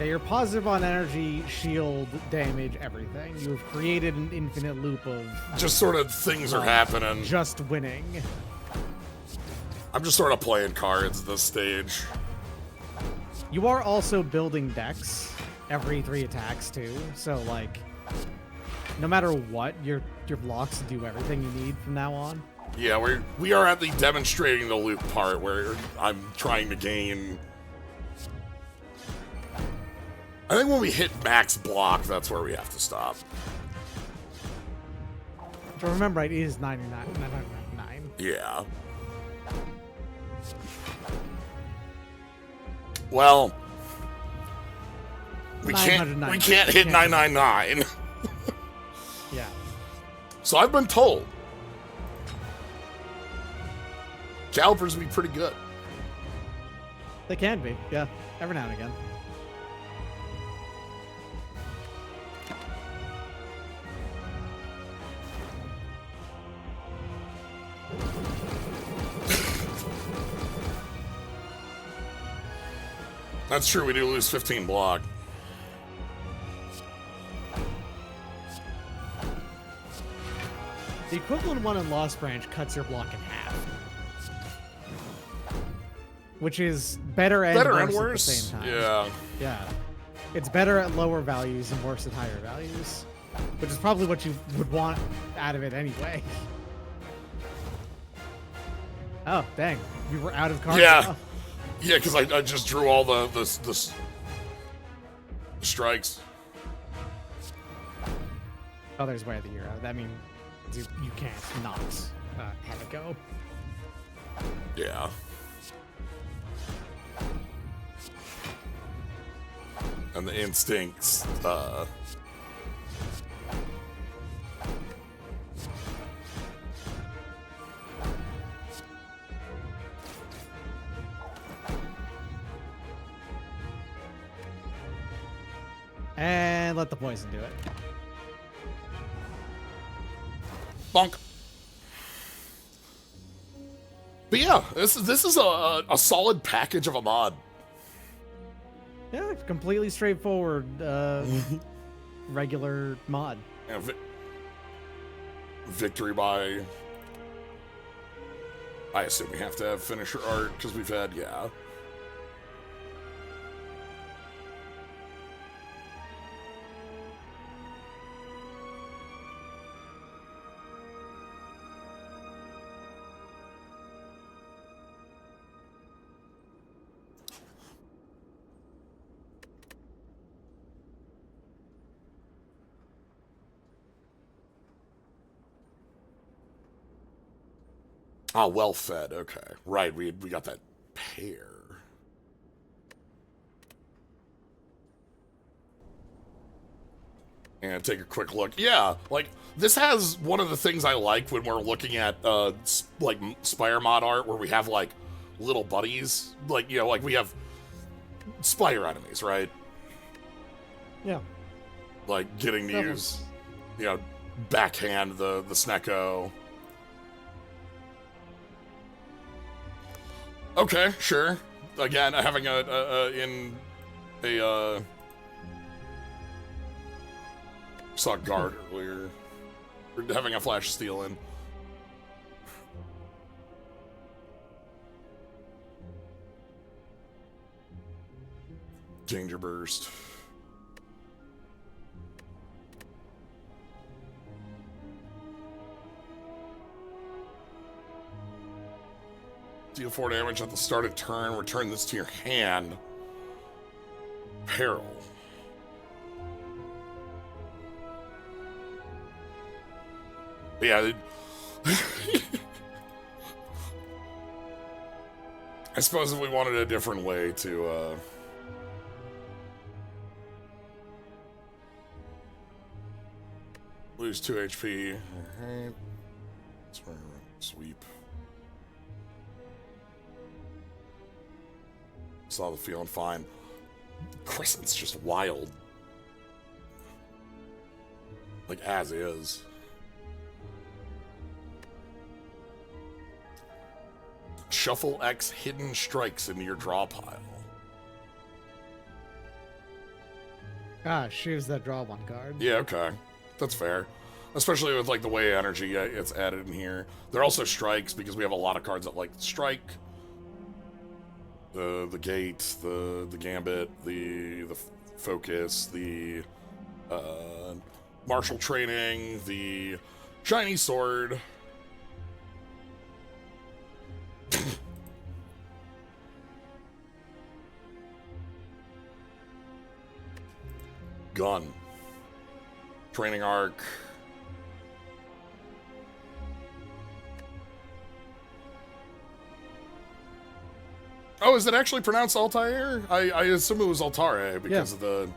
Yeah, you're positive on energy, shield, damage, everything. You've created an infinite loop of Just sort of things are happening. just winning. I'm just sort of playing cards at this stage. You are also building decks every 3 attacks too, so like, no matter what, your blocks do everything you need from now on. Yeah, we are at the demonstrating the loop part where I'm trying to gain. I think when we hit max block, that's where we have to stop. If I remember right, it is 999. Yeah. Well, we can't hit 999. Yeah. So I've been told calipers be pretty good. They can be, yeah. Every now and again. That's true, we do lose 15 block. The equivalent one in Lost Branch cuts your block in half. Which is better and worse at the same time. Yeah. Yeah. It's better at lower values and worse at higher values. Which is probably what you would want out of it anyway. Oh, dang. We were out of cards. Yeah. Oh. Yeah, because I just drew all the strikes. Oh, there's Way of the Hero. That means you can't not have it go. Yeah. And the instincts, And let the poison do it. bonk. But yeah, this is a solid package of a mod. Yeah, completely straightforward, regular mod. Yeah, victory by... I assume we have to have finisher art, because we've had, yeah. Ah, well fed. Okay, right. We got that pair. And take a quick look. Yeah, like this has one of the things I like when we're looking at like Spire mod art, where we have like little buddies, like like we have Spire enemies, right? Yeah. Like getting to use, backhand the Snecko. Okay, sure. Again, having saw guard earlier. Having a flash steal in. Danger burst. Deal 4 damage at the start of turn. Return this to your hand. Peril. Yeah. I suppose if we wanted a different way to, lose 2 HP. Alright. Sweep. Saw the feeling fine. Crescent's just wild. Like, as is. Shuffle X hidden strikes into your draw pile. Ah, shears that draw one card. Yeah, okay. That's fair. Especially with, like, the way energy gets added in here. There are also strikes, because we have a lot of cards that, like, strike. The gate, the gambit, the focus, the martial training, the shiny sword. Gun. Training arc. Oh, is it actually pronounced Altair? I assume it was Altare because of the.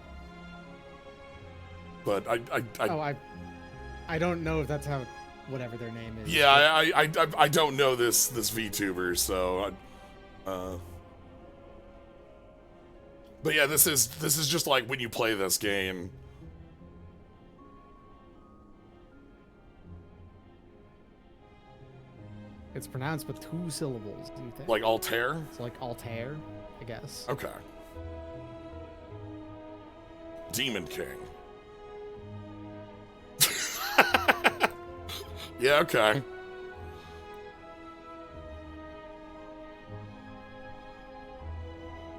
But I don't know if that's how, whatever their name is. Yeah, I don't know this VTuber, so. But yeah, this is just like when you play this game. It's pronounced with 2 syllables, do you think? Like Altair? It's like Altair, I guess. Okay. Demon King. Yeah, okay.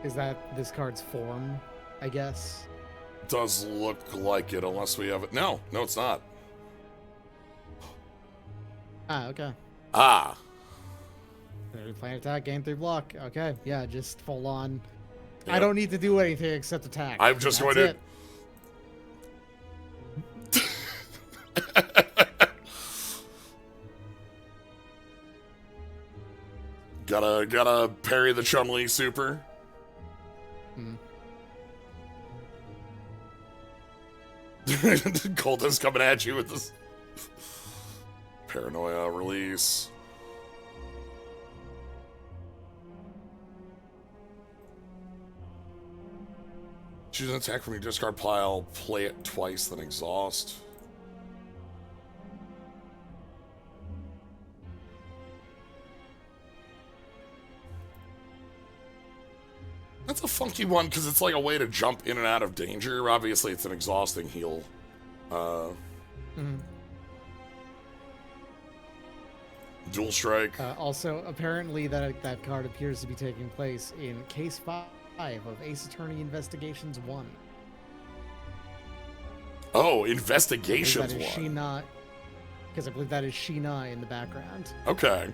Is that this card's form, I guess? Does look like it, unless we have it. No, it's not. Ah, okay. Ah. Planet attack, gain 3 block. Okay, yeah, just full on. Yep. I don't need to do anything except attack. I'm just going to. Gotta parry the Chun-Li super. Colton's coming at you with this. Paranoia release. Choose an attack from your discard pile, play it twice, then exhaust. That's a funky one because it's like a way to jump in and out of danger. Obviously, it's an exhausting heal. Dual strike. Also, apparently that card appears to be taking place in Case 5 of Ace Attorney Investigations 1. Oh, Investigations That is 1. Sheena, because I believe that is Sheena in the background. Okay.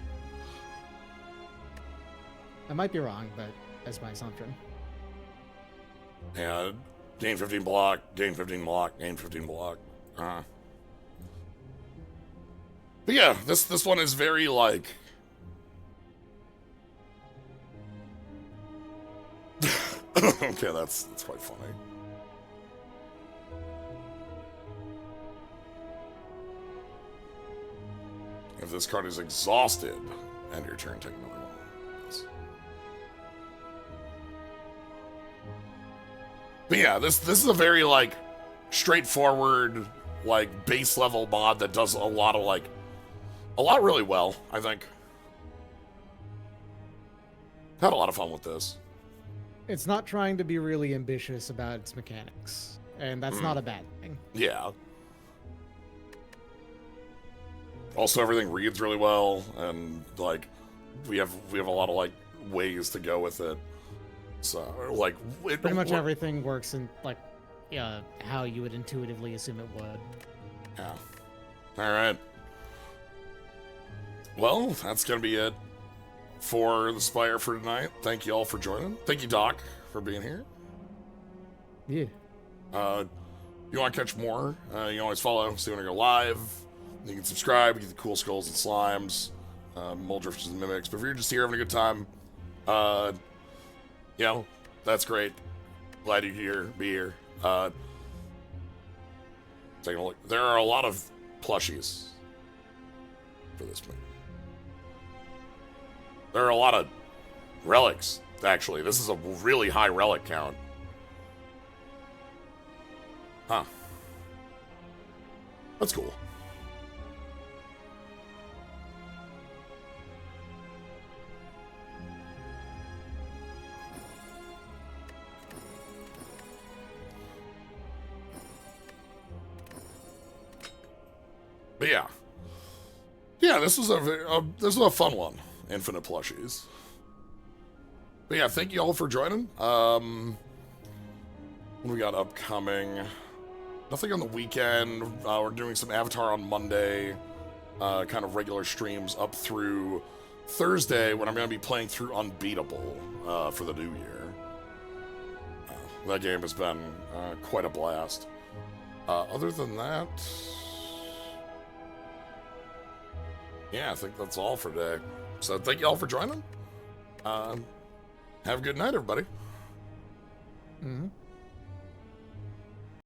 I might be wrong, but that's my assumption. Yeah, gain 15 block, gain 15 block, gain 15 block. But yeah, this one is very like Okay, that's quite funny. If this card is exhausted, end your turn, take another one. Yes. But yeah, this is a very like straightforward, like base level mod that does a lot really well, I think. Had a lot of fun with this. It's not trying to be really ambitious about its mechanics, and that's not a bad thing. Yeah. Also, everything reads really well, and like we have a lot of like ways to go with it. So like Pretty much everything works in like how you would intuitively assume it would. Yeah. All right. Well, that's gonna be it for the Spire for tonight. Thank you all for joining. Thank you, Doc, for being here. Yeah. You want to catch more? You can always follow, see when I go live. You can subscribe, get the cool skulls and slimes, mold drifters and mimics. But if you're just here having a good time, you know, that's great. Glad you're be here. Taking a look. There are a lot of plushies for this movie. There are a lot of relics, actually. This is a really high relic count. Huh. That's cool. But yeah, this was a fun one. Infinite plushies. But yeah, thank you all for joining. What do we got upcoming? Nothing on the weekend. We're doing some Avatar on Monday. Kind of regular streams up through Thursday when I'm going to be playing through Unbeatable for the new year. That game has been quite a blast. Other than that, yeah, I think that's all for today. So thank you all for joining. Have a good night, everybody. Mm-hmm.